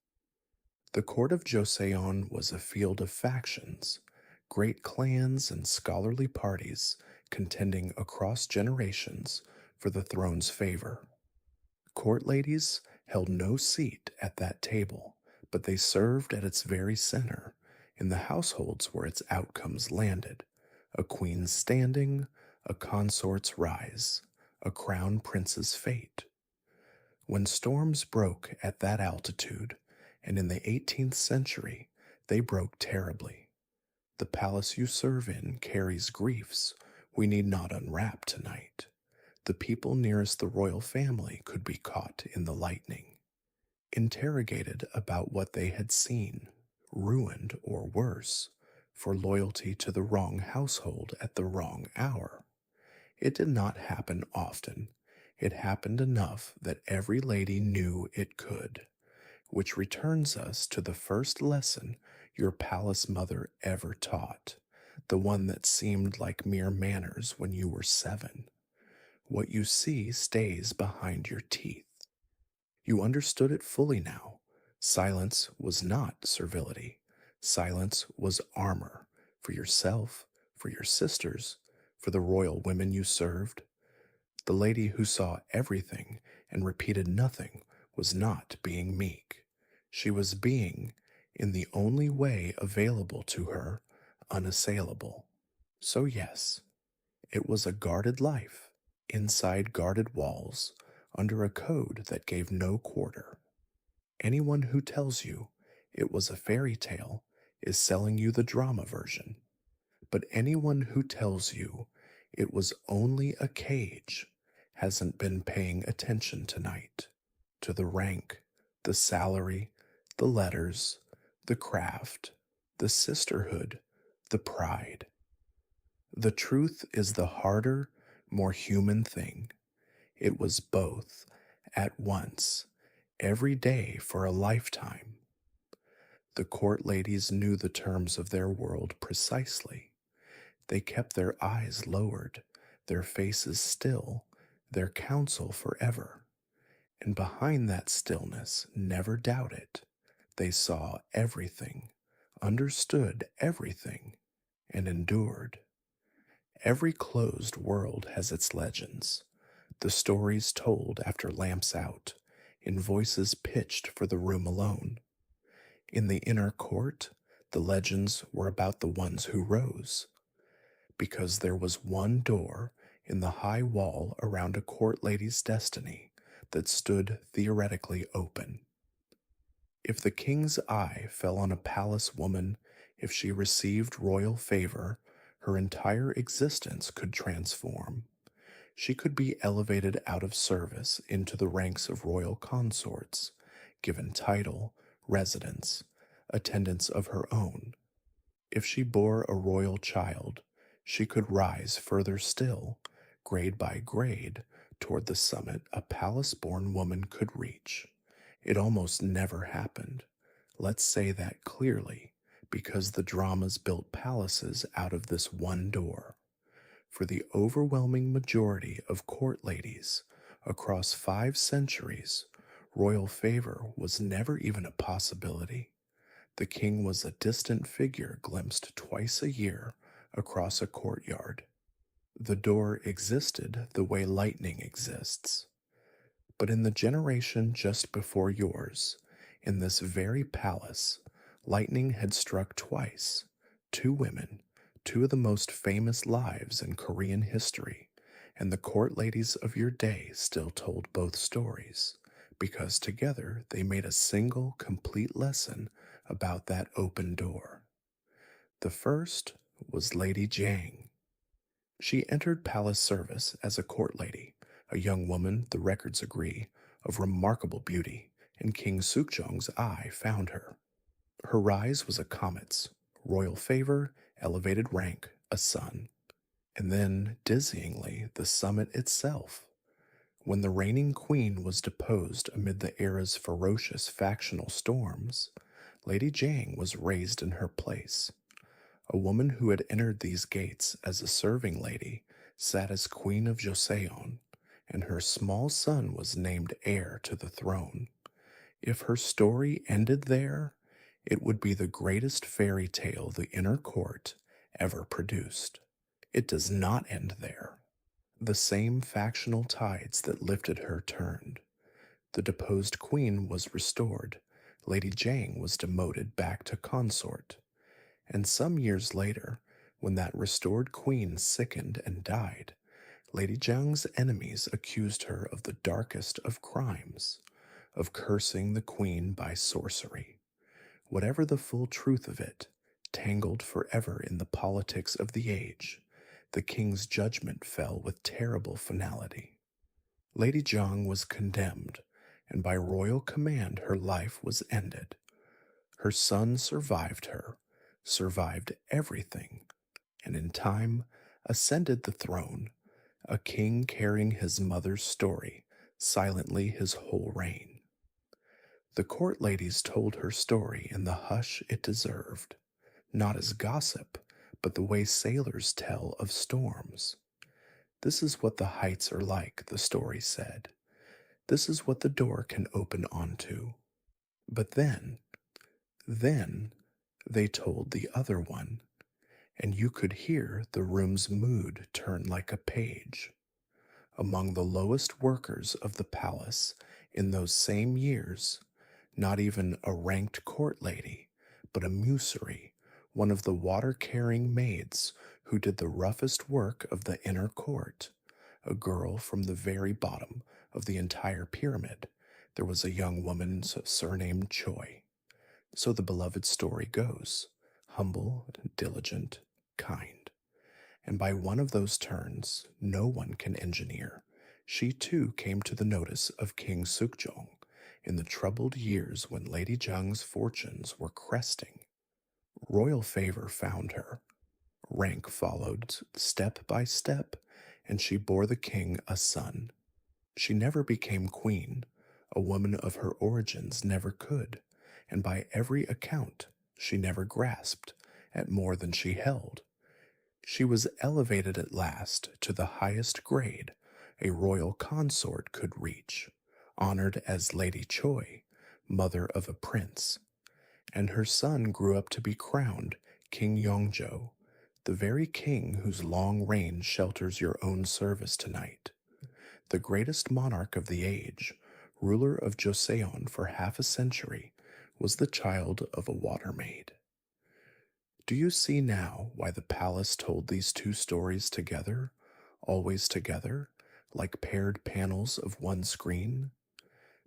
The court of Joseon was a field of factions, great clans and scholarly parties contending across generations for the throne's favor. Court ladies held no seat at that table, but they served at its very center, in the households where its outcomes landed: a queen's standing, a consort's rise, a crown prince's fate. When storms broke at that altitude, and in the 18th century, they broke terribly. The palace you serve in carries griefs we need not unwrap tonight. The people nearest the royal family could be caught in the lightning, interrogated about what they had seen, ruined or worse, for loyalty to the wrong household at the wrong hour. It did not happen often. It happened enough that every lady knew it could, which returns us to the first lesson your palace mother ever taught, the one that seemed like mere manners when you were 7. What you see stays behind your teeth. You understood it fully now. Silence was not servility. Silence was armor for yourself, for your sisters, for the royal women you served. The lady who saw everything and repeated nothing was not being meek. She was being, in the only way available to her, unassailable. So, yes, it was a guarded life, inside guarded walls, under a code that gave no quarter. Anyone who tells you it was a fairy tale is selling you the drama version. But anyone who tells you it was only a cage hasn't been paying attention tonight to the rank, the salary, the letters, the craft, the sisterhood, the pride. The truth is the harder, more human thing. It was both, at once, every day for a lifetime. The court ladies knew the terms of their world precisely. They kept their eyes lowered, their faces still, their counsel forever. And behind that stillness, never doubt it, they saw everything, understood everything, and endured. Every closed world has its legends, the stories told after lamps out, in voices pitched for the room alone. In the inner court, the legends were about the ones who rose, because there was one door in the high wall around a court lady's destiny that stood theoretically open. If the king's eye fell on a palace woman, if she received royal favor, her entire existence could transform. She could be elevated out of service into the ranks of royal consorts, given title, residence, attendance of her own. If she bore a royal child, she could rise further still, grade by grade, toward the summit a palace-born woman could reach. It almost never happened. Let's say that clearly, because the dramas built palaces out of this one door. For the overwhelming majority of court ladies across 5 centuries, royal favor was never even a possibility. The king was a distant figure glimpsed twice a year across a courtyard. The door existed the way lightning exists. But in the generation just before yours, in this very palace, lightning had struck twice. 2 women, 2 of the most famous lives in Korean history, and the court ladies of your day still told both stories, because together they made a single, complete lesson about that open door. The first was Lady Jang. She entered palace service as a court lady, a young woman, the records agree, of remarkable beauty, and King Sukjong's eye found her. Her rise was a comet's, royal favor, elevated rank, a sun. And then, dizzyingly, the summit itself. When the reigning queen was deposed amid the era's ferocious factional storms, Lady Jang was raised in her place. A woman who had entered these gates as a serving lady sat as queen of Joseon, and her small son was named heir to the throne. If her story ended there, it would be the greatest fairy tale the inner court ever produced. It does not end there. The same factional tides that lifted her turned. The deposed queen was restored. Lady Jang was demoted back to consort. And some years later, when that restored queen sickened and died, Lady Jang's enemies accused her of the darkest of crimes, of cursing the queen by sorcery. Whatever the full truth of it, tangled forever in the politics of the age, the king's judgment fell with terrible finality. Lady Jang was condemned, and by royal command her life was ended. Her son survived her, survived everything, and in time ascended the throne, a king carrying his mother's story, silently his whole reign. The court ladies told her story in the hush it deserved, not as gossip, but the way sailors tell of storms. This is what the heights are like, the story said. This is what the door can open onto. But then they told the other one, and you could hear the room's mood turn like a page. Among the lowest workers of the palace, In those same years, not even a ranked court lady, but a musery, one of the water carrying maids who did the roughest work of the inner court, a girl from the very bottom of the entire pyramid. There was a young woman surnamed Choi. So the beloved story goes, humble, diligent, kind. And by one of those turns no one can engineer, she too came to the notice of King Sukjong in the troubled years when Lady Jung's fortunes were cresting. Royal favor found her, rank followed step by step, and she bore the king a son. She never became queen, a woman of her origins never could, and by every account she never grasped at more than she held. She was elevated at last to the highest grade a royal consort could reach, honored as Lady Choi, mother of a prince, and her son grew up to be crowned King Yongjo, the very king whose long reign shelters your own service tonight. The greatest monarch of the age, ruler of Joseon for half a century, was the child of a water-maid. Do you see now why the palace told these two stories together, always together, like paired panels of one screen?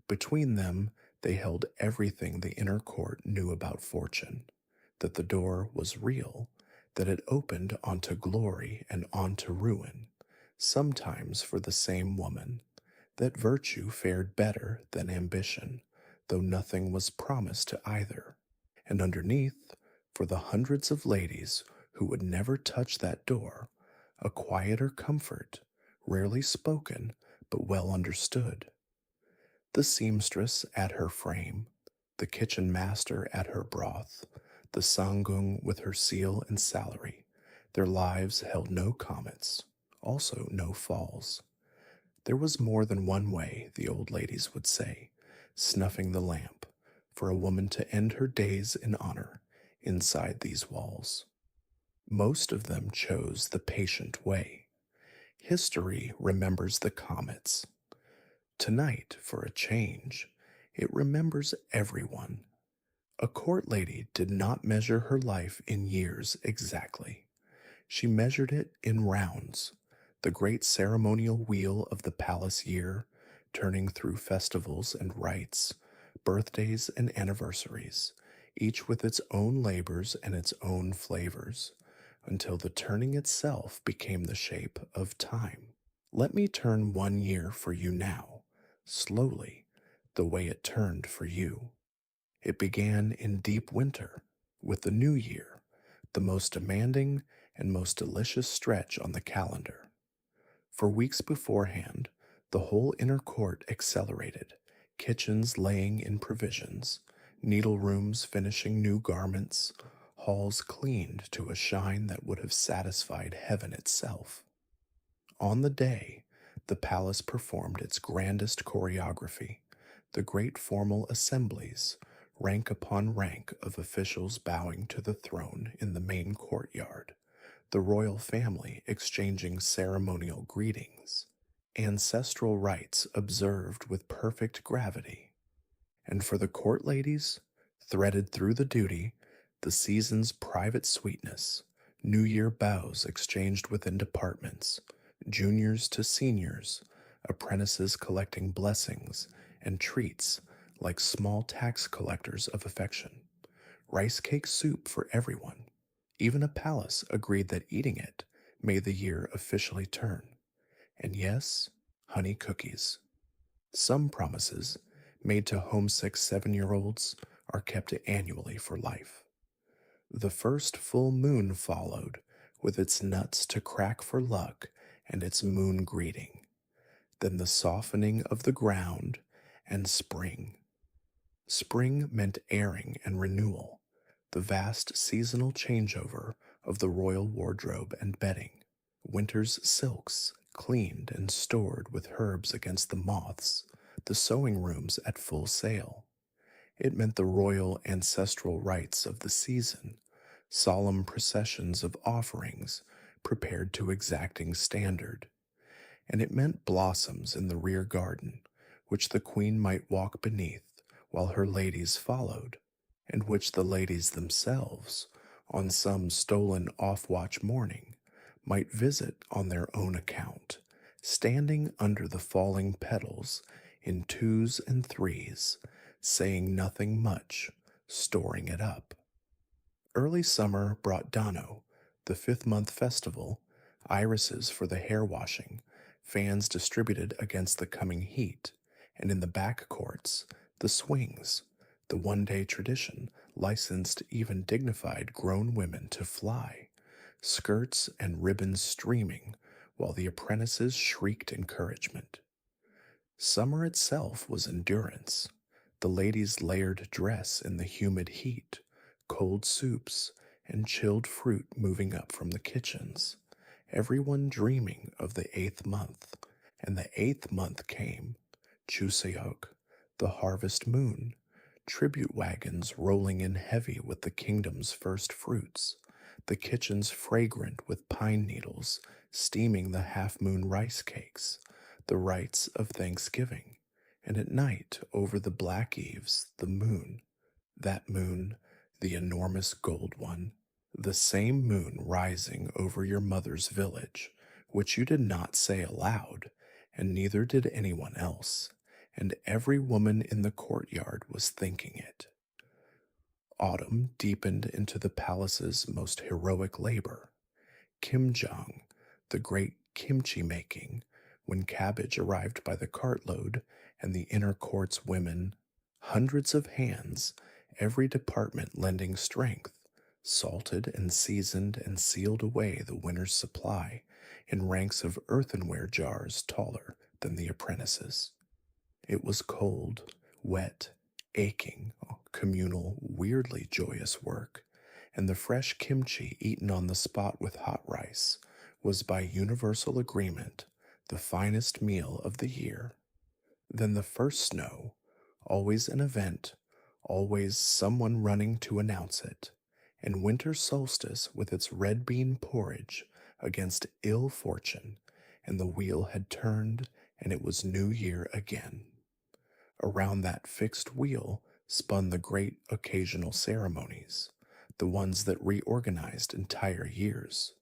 Between them, they held everything the inner court knew about fortune, that the door was real, that it opened onto glory and onto ruin, sometimes for the same woman, that virtue fared better than ambition, though nothing was promised to either, and underneath, for the hundreds of ladies who would never touch that door, a quieter comfort, rarely spoken but well understood. The seamstress at her frame, the kitchen master at her broth, the sangung with her seal and salary, their lives held no comets, also no falls. There was more than one way, the old ladies would say, snuffing the lamp, for a woman to end her days in honor inside these walls. Most of them chose the patient way. History remembers the comets. Tonight, for a change, it remembers everyone. A court lady did not measure her life in years exactly. She measured it in rounds, the great ceremonial wheel of the palace year, turning through festivals and rites, birthdays and anniversaries, each with its own labors and its own flavors, until the turning itself became the shape of time. Let me turn 1 year for you now, slowly, the way it turned for you. It began in deep winter, with the new year, the most demanding and most delicious stretch on the calendar. For weeks beforehand, the whole inner court accelerated, kitchens laying in provisions, needle rooms finishing new garments, halls cleaned to a shine that would have satisfied heaven itself. On the day, the palace performed its grandest choreography, the great formal assemblies, rank upon rank of officials bowing to the throne in the main courtyard, the royal family exchanging ceremonial greetings, ancestral rites observed with perfect gravity. And for the court ladies, threaded through the duty, the season's private sweetness, New Year bows exchanged within departments, juniors to seniors, apprentices collecting blessings and treats like small tax collectors of affection, rice cake soup for everyone. Even a palace agreed that eating it made the year officially turn. And yes, honey cookies. Some promises, made to homesick 7-year-olds, are kept annually for life. The first full moon followed, with its nuts to crack for luck and its moon greeting. Then the softening of the ground and spring. Spring meant airing and renewal, the vast seasonal changeover of the royal wardrobe and bedding, winter's silks cleaned and stored with herbs against the moths, the sewing rooms at full sail. It meant the royal ancestral rites of the season, solemn processions of offerings prepared to exacting standard. And it meant blossoms in the rear garden, which the queen might walk beneath while her ladies followed, and which the ladies themselves, on some stolen off watch morning, might visit on their own account, standing under the falling petals in twos and threes, saying nothing much, storing it up. Early summer brought Dano, the 5th month festival, irises for the hair washing, fans distributed against the coming heat, and in the back courts, the swings, the 1 day tradition licensed even dignified grown women to fly, skirts and ribbons streaming, while the apprentices shrieked encouragement. Summer itself was endurance. The ladies' layered dress in the humid heat, cold soups, and chilled fruit moving up from the kitchens, everyone dreaming of the 8th month. And the 8th month came, Chuseok, the harvest moon, tribute wagons rolling in heavy with the kingdom's first fruits, the kitchens fragrant with pine needles, steaming the half-moon rice cakes, the rites of Thanksgiving, and at night over the black eaves, the moon, that moon, the enormous gold one, the same moon rising over your mother's village, which you did not say aloud, and neither did anyone else, and every woman in the courtyard was thinking it. Autumn deepened into the palace's most heroic labor. Kimjang, the great kimchi making, when cabbage arrived by the cartload, and the inner court's women, hundreds of hands, every department lending strength, salted and seasoned and sealed away the winter's supply in ranks of earthenware jars taller than the apprentices. It was cold, wet, aching, communal, weirdly joyous work, and the fresh kimchi eaten on the spot with hot rice was by universal agreement the finest meal of the year. Then the first snow, always an event, always someone running to announce it, and winter solstice with its red bean porridge against ill fortune, and the wheel had turned, and it was New Year again. Around that fixed wheel spun the great occasional ceremonies, the ones that reorganized entire years.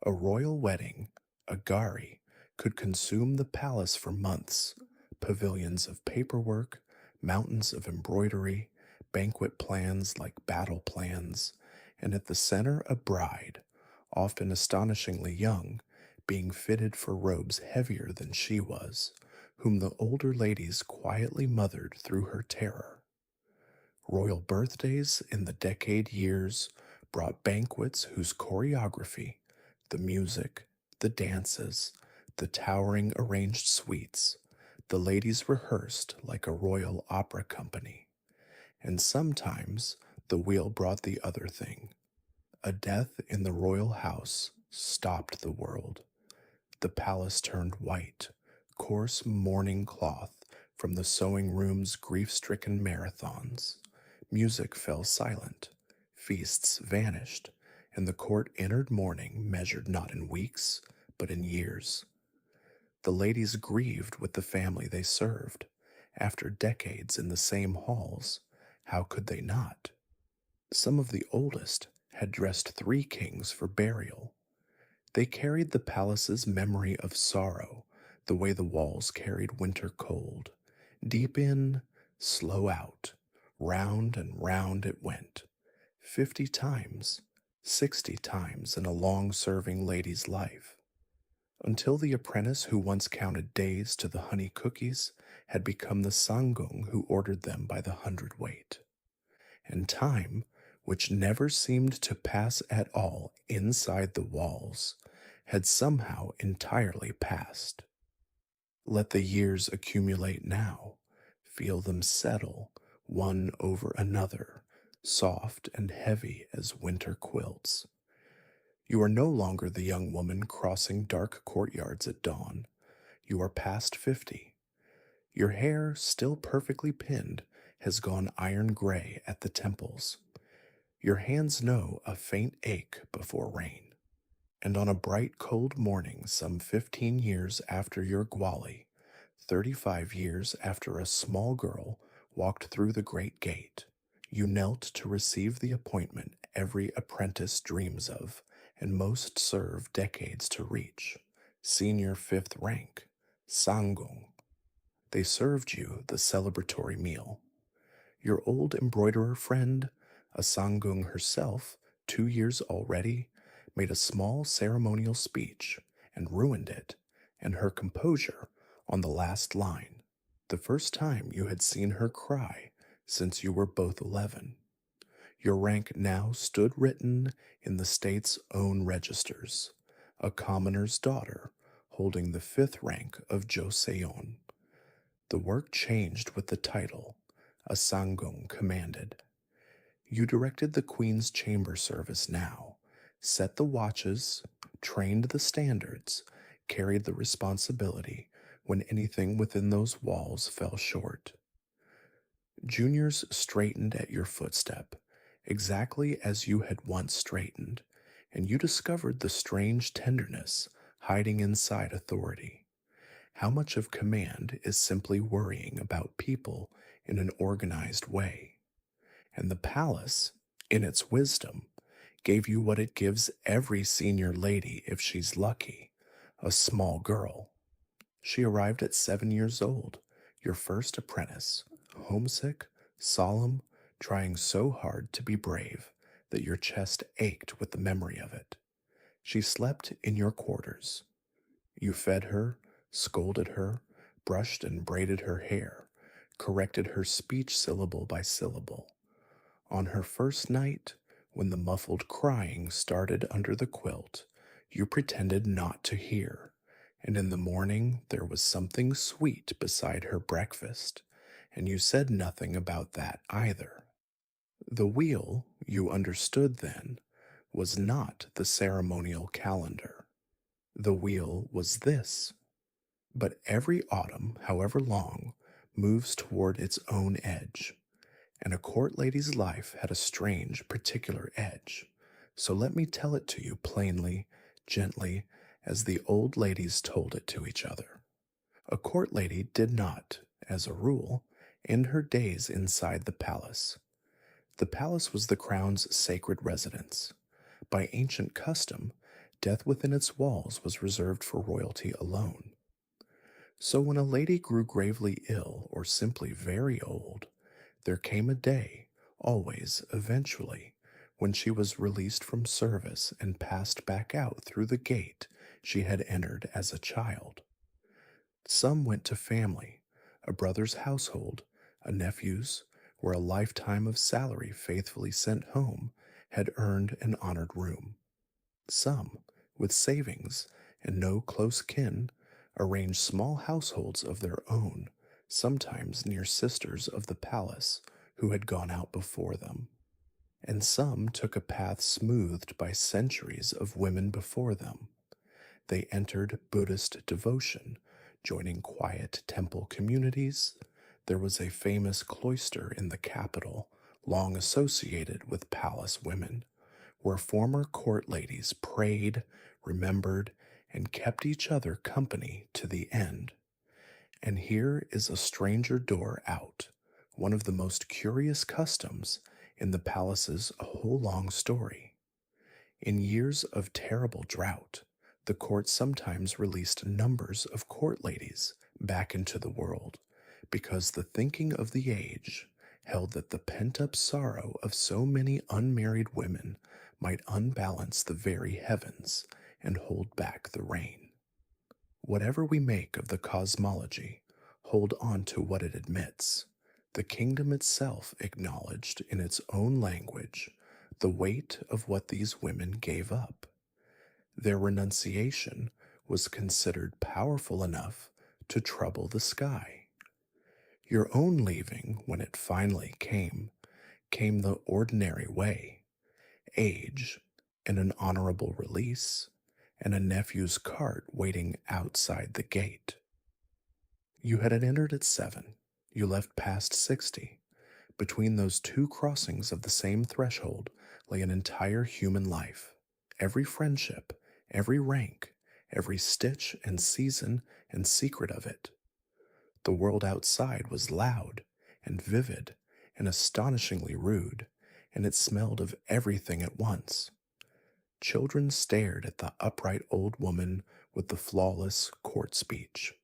A royal wedding, a gari, could consume the palace for months, pavilions of paperwork, mountains of embroidery, banquet plans like battle plans, and at the center a bride, often astonishingly young, being fitted for robes heavier than she was, whom the older ladies quietly mothered through her terror. Royal birthdays in the decade years brought banquets whose choreography, the music, the dances, the towering arranged suites, the ladies rehearsed like a royal opera company. And sometimes the wheel brought the other thing. A death in the royal house stopped the world. The palace turned white, coarse mourning cloth from the sewing room's grief-stricken marathons. Music fell silent, feasts vanished, and the court entered mourning measured not in weeks, but in years. The ladies grieved with the family they served. After decades in the same halls, how could they not? Some of the oldest had dressed 3 kings for burial. They carried the palace's memory of sorrow the way the walls carried winter cold. Deep in, slow out, round and round it went. 50 times, 60 times in a long-serving lady's life, until the apprentice who once counted days to the honey cookies had become the sangung who ordered them by the hundredweight. And time, which never seemed to pass at all inside the walls, had somehow entirely passed. Let the years accumulate now, feel them settle, one over another, soft and heavy as winter quilts. You are no longer the young woman crossing dark courtyards at dawn. You are past 50. Your hair, still perfectly pinned, has gone iron gray at the temples. Your hands know a faint ache before rain. And on a bright cold morning some 15 years after your gwali, 35 years after a small girl walked through the great gate, you knelt to receive the appointment every apprentice dreams of, and most serve decades to reach. Senior fifth rank, Sanggong. They served you the celebratory meal. Your old embroiderer friend, a Sanggong herself, 2 years already, made a small ceremonial speech and ruined it, and her composure on the last line, the first time you had seen her cry since you were both 11. Your rank now stood written in the state's own registers, a commoner's daughter holding the fifth rank of Joseon. The work changed with the title, a Sanggong commanded. You directed the Queen's chamber service now, set the watches, trained the standards, carried the responsibility when anything within those walls fell short. Juniors straightened at your footstep, exactly as you had once straightened, and you discovered the strange tenderness hiding inside authority. How much of command is simply worrying about people in an organized way? And the palace, in its wisdom, gave you what it gives every senior lady if she's lucky, a small girl. She arrived at 7 years old, your first apprentice, homesick, solemn, trying so hard to be brave that your chest ached with the memory of it. She slept in your quarters. You fed her, scolded her, brushed and braided her hair, corrected her speech syllable by syllable. On her first night, when the muffled crying started under the quilt, you pretended not to hear, and in the morning there was something sweet beside her breakfast, and you said nothing about that either. The wheel, you understood then, was not the ceremonial calendar. The wheel was this. But every autumn, however long, moves toward its own edge, and a court lady's life had a strange, particular edge. So let me tell it to you plainly, gently, as the old ladies told it to each other. A court lady did not, as a rule, end her days inside the palace. The palace was the crown's sacred residence. By ancient custom, death within its walls was reserved for royalty alone. So when a lady grew gravely ill or simply very old, there came a day, always, eventually, when she was released from service and passed back out through the gate she had entered as a child. Some went to family, a brother's household, a nephew's, where a lifetime of salary faithfully sent home had earned an honored room. Some, with savings and no close kin, arranged small households of their own, sometimes near sisters of the palace who had gone out before them. And some took a path smoothed by centuries of women before them. They entered Buddhist devotion, joining quiet temple communities. There was a famous cloister in the capital, long associated with palace women, where former court ladies prayed, remembered, and kept each other company to the end. And here is a stranger door out, one of the most curious customs in the palace's whole long story. In years of terrible drought, the court sometimes released numbers of court ladies back into the world, because the thinking of the age held that the pent-up sorrow of so many unmarried women might unbalance the very heavens and hold back the rain. Whatever we make of the cosmology, hold on to what it admits. The kingdom itself acknowledged in its own language the weight of what these women gave up. Their renunciation was considered powerful enough to trouble the sky. Your own leaving, when it finally came the ordinary way: age, and an honorable release, and a nephew's cart waiting outside the gate. You had entered at 7. You left past 60. Between those two crossings of the same threshold lay an entire human life. Every friendship, every rank, every stitch and season and secret of it. The world outside was loud and vivid and astonishingly rude, and it smelled of everything at once. Children stared at the upright old woman with the flawless court speech.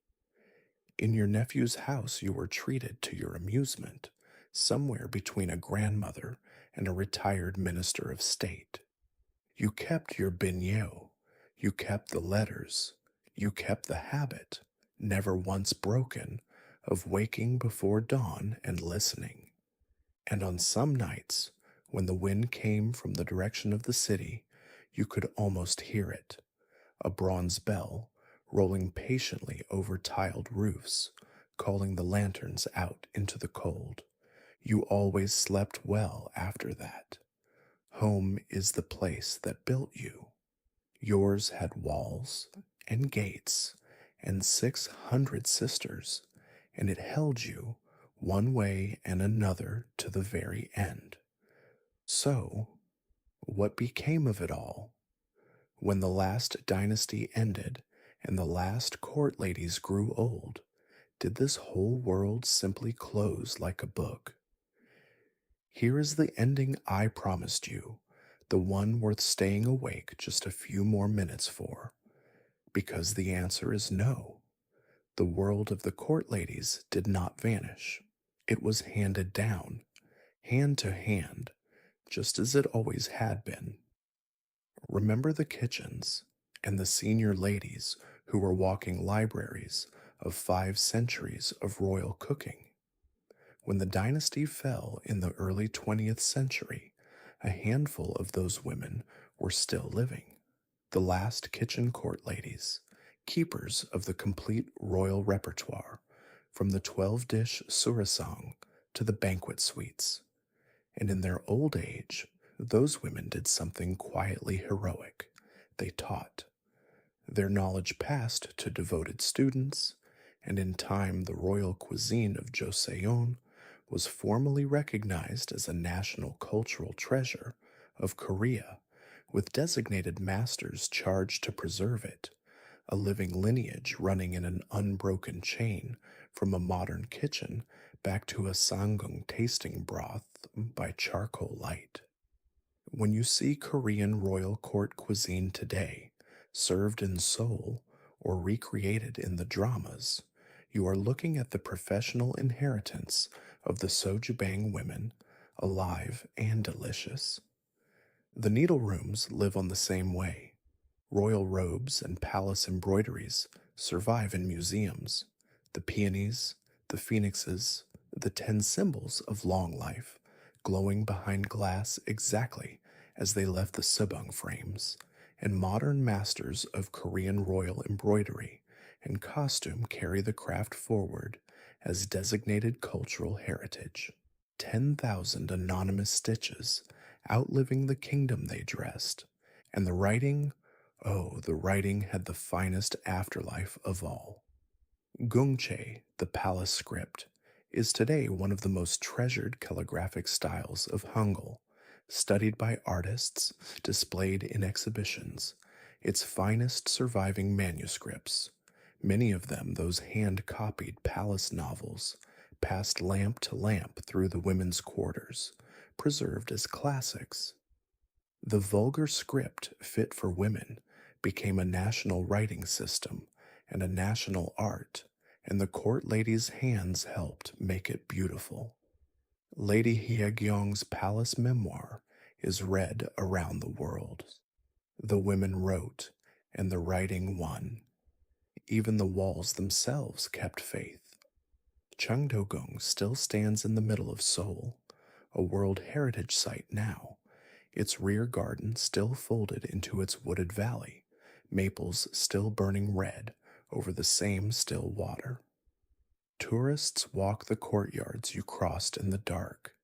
In your nephew's house, you were treated to your amusement, somewhere between a grandmother and a retired minister of state. You kept your bignot, you kept the letters, you kept the habit, never once broken, of waking before dawn and listening. And on some nights, when the wind came from the direction of the city, you could almost hear it, a bronze bell rolling patiently over tiled roofs, calling the lanterns out into the cold. You always slept well after that. Home is the place that built you. Yours had walls and gates and 600 sisters, and it held you one way and another to the very end. So, what became of it all? When the last dynasty ended and the last court ladies grew old, did this whole world simply close like a book? Here is the ending I promised you, the one worth staying awake just a few more minutes for. Because the answer is no. The world of the court ladies did not vanish. It was handed down, hand to hand, just as it always had been. Remember the kitchens and the senior ladies who were walking libraries of 5 centuries of royal cooking. When the dynasty fell in the early 20th century, a handful of those women were still living. The last kitchen court ladies, keepers of the complete royal repertoire, from the 12-dish surasang to the banquet suites. And in their old age, those women did something quietly heroic. They taught. Their knowledge passed to devoted students, and in time the royal cuisine of Joseon was formally recognized as a national cultural treasure of Korea, with designated masters charged to preserve it, a living lineage running in an unbroken chain from a modern kitchen back to a sangung tasting broth by charcoal light. When you see Korean royal court cuisine today, served in Seoul or recreated in the dramas, you are looking at the professional inheritance of the Sojubang women, alive and delicious. The needle rooms live on the same way. Royal robes and palace embroideries survive in museums. The peonies, the phoenixes, the 10 symbols of long life, glowing behind glass exactly as they left the subung frames, and modern masters of Korean royal embroidery and costume carry the craft forward as designated cultural heritage. 10,000 anonymous stitches, outliving the kingdom they dressed, and the writing, oh, the writing had the finest afterlife of all. Gungche, the palace script, is today one of the most treasured calligraphic styles of Hangul, studied by artists, displayed in exhibitions, its finest surviving manuscripts, many of them those hand-copied palace novels, passed lamp to lamp through the women's quarters, preserved as classics. The vulgar script fit for women became a national writing system and a national art, and the court ladies' hands helped make it beautiful. Lady Hyegyong's palace memoir is read around the world. The women wrote, and the writing won. Even the walls themselves kept faith. Changdeokgung still stands in the middle of Seoul, a World Heritage Site now, its rear garden still folded into its wooded valley, maples still burning red over the same still water. Tourists walk the courtyards you crossed in the dark,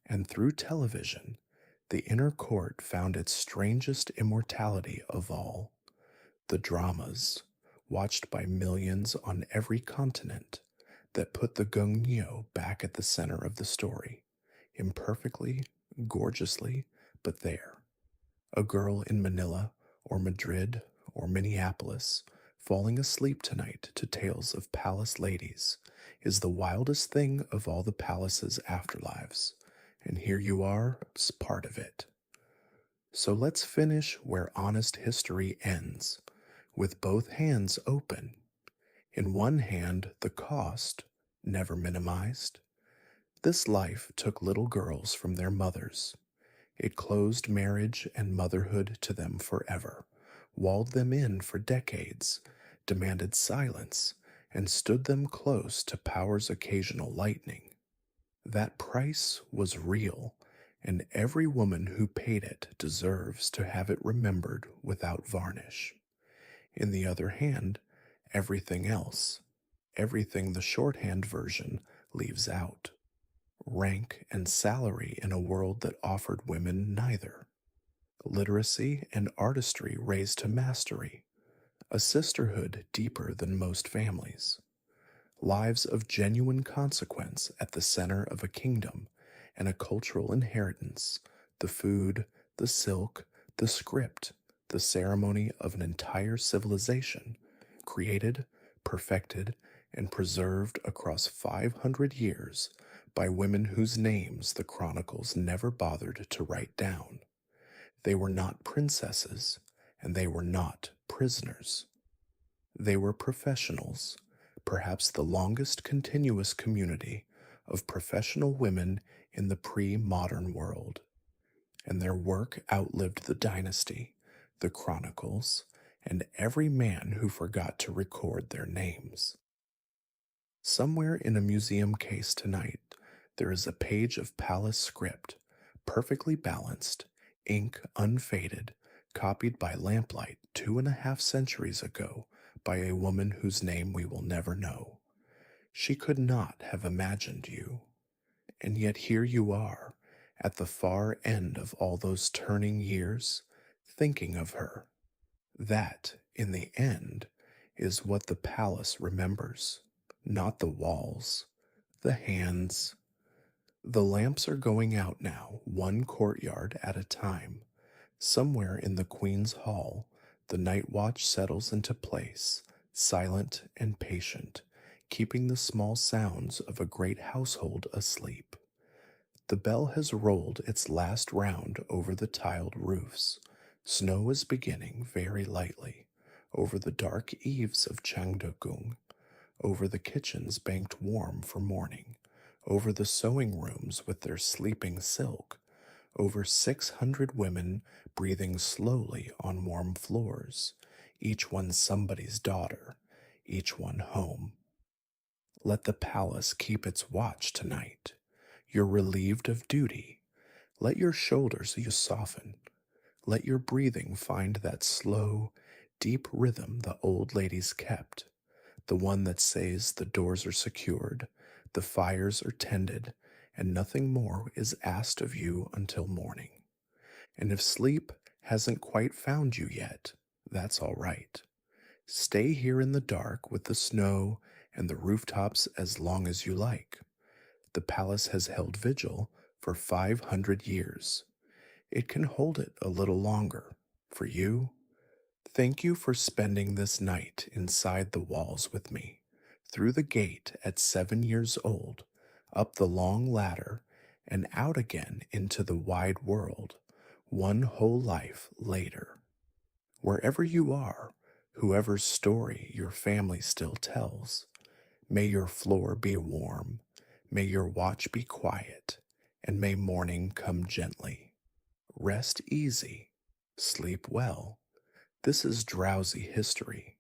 and through television, the inner court found its strangest immortality of all. The dramas, watched by millions on every continent, that put the Gungyo back at the center of the story, imperfectly, gorgeously, but there. A girl in Manila or Madrid or Minneapolis falling asleep tonight to tales of palace ladies is the wildest thing of all the palace's afterlives, and here you are as part of it. So let's finish where honest history ends, with both hands open. In one hand, the cost, never minimized. This life took little girls from their mothers. It closed marriage and motherhood to them forever, walled them in for decades, demanded silence, and stood them close to power's occasional lightning. That price was real, and every woman who paid it deserves to have it remembered without varnish. In the other hand, everything else, everything the shorthand version leaves out. Rank and salary in a world that offered women neither. Literacy and artistry raised to mastery, a sisterhood deeper than most families. Lives of genuine consequence at the center of a kingdom and a cultural inheritance, the food, the silk, the script, the ceremony of an entire civilization, created, perfected, and preserved across 500 years by women whose names the chronicles never bothered to write down. They were not princesses, and they were not prisoners. They were professionals, perhaps the longest continuous community of professional women in the pre-modern world. And their work outlived the dynasty, the chronicles, and every man who forgot to record their names. Somewhere in a museum case tonight, there is a page of palace script, perfectly balanced, ink unfaded, copied by lamplight 2.5 centuries ago by a woman whose name we will never know. She could not have imagined you. And yet here you are, at the far end of all those turning years, thinking of her. That, in the end, is what the palace remembers, not the walls, the hands. The lamps are going out now, one courtyard at a time. Somewhere in the Queen's Hall, the night watch settles into place, silent and patient, keeping the small sounds of a great household asleep. The bell has rolled its last round over the tiled roofs. Snow is beginning very lightly over the dark eaves of Changdeokgung, over the kitchens banked warm for morning, over the sewing rooms with their sleeping silk, over 600 women breathing slowly on warm floors, each one somebody's daughter, each one home. Let the palace keep its watch tonight. You're relieved of duty. Let your shoulders you soften. Let your breathing find that slow, deep rhythm the old ladies kept, the one that says the doors are secured, the fires are tended, and nothing more is asked of you until morning. And if sleep hasn't quite found you yet, that's all right. Stay here in the dark with the snow and the rooftops as long as you like. The palace has held vigil for 500 years. It can hold it a little longer. For you, thank you for spending this night inside the walls with me, through the gate at 7 years old, up the long ladder, and out again into the wide world, one whole life later. Wherever you are, whoever's story your family still tells, may your floor be warm, may your watch be quiet, and may morning come gently. Rest easy, sleep well. This is Drowsy History.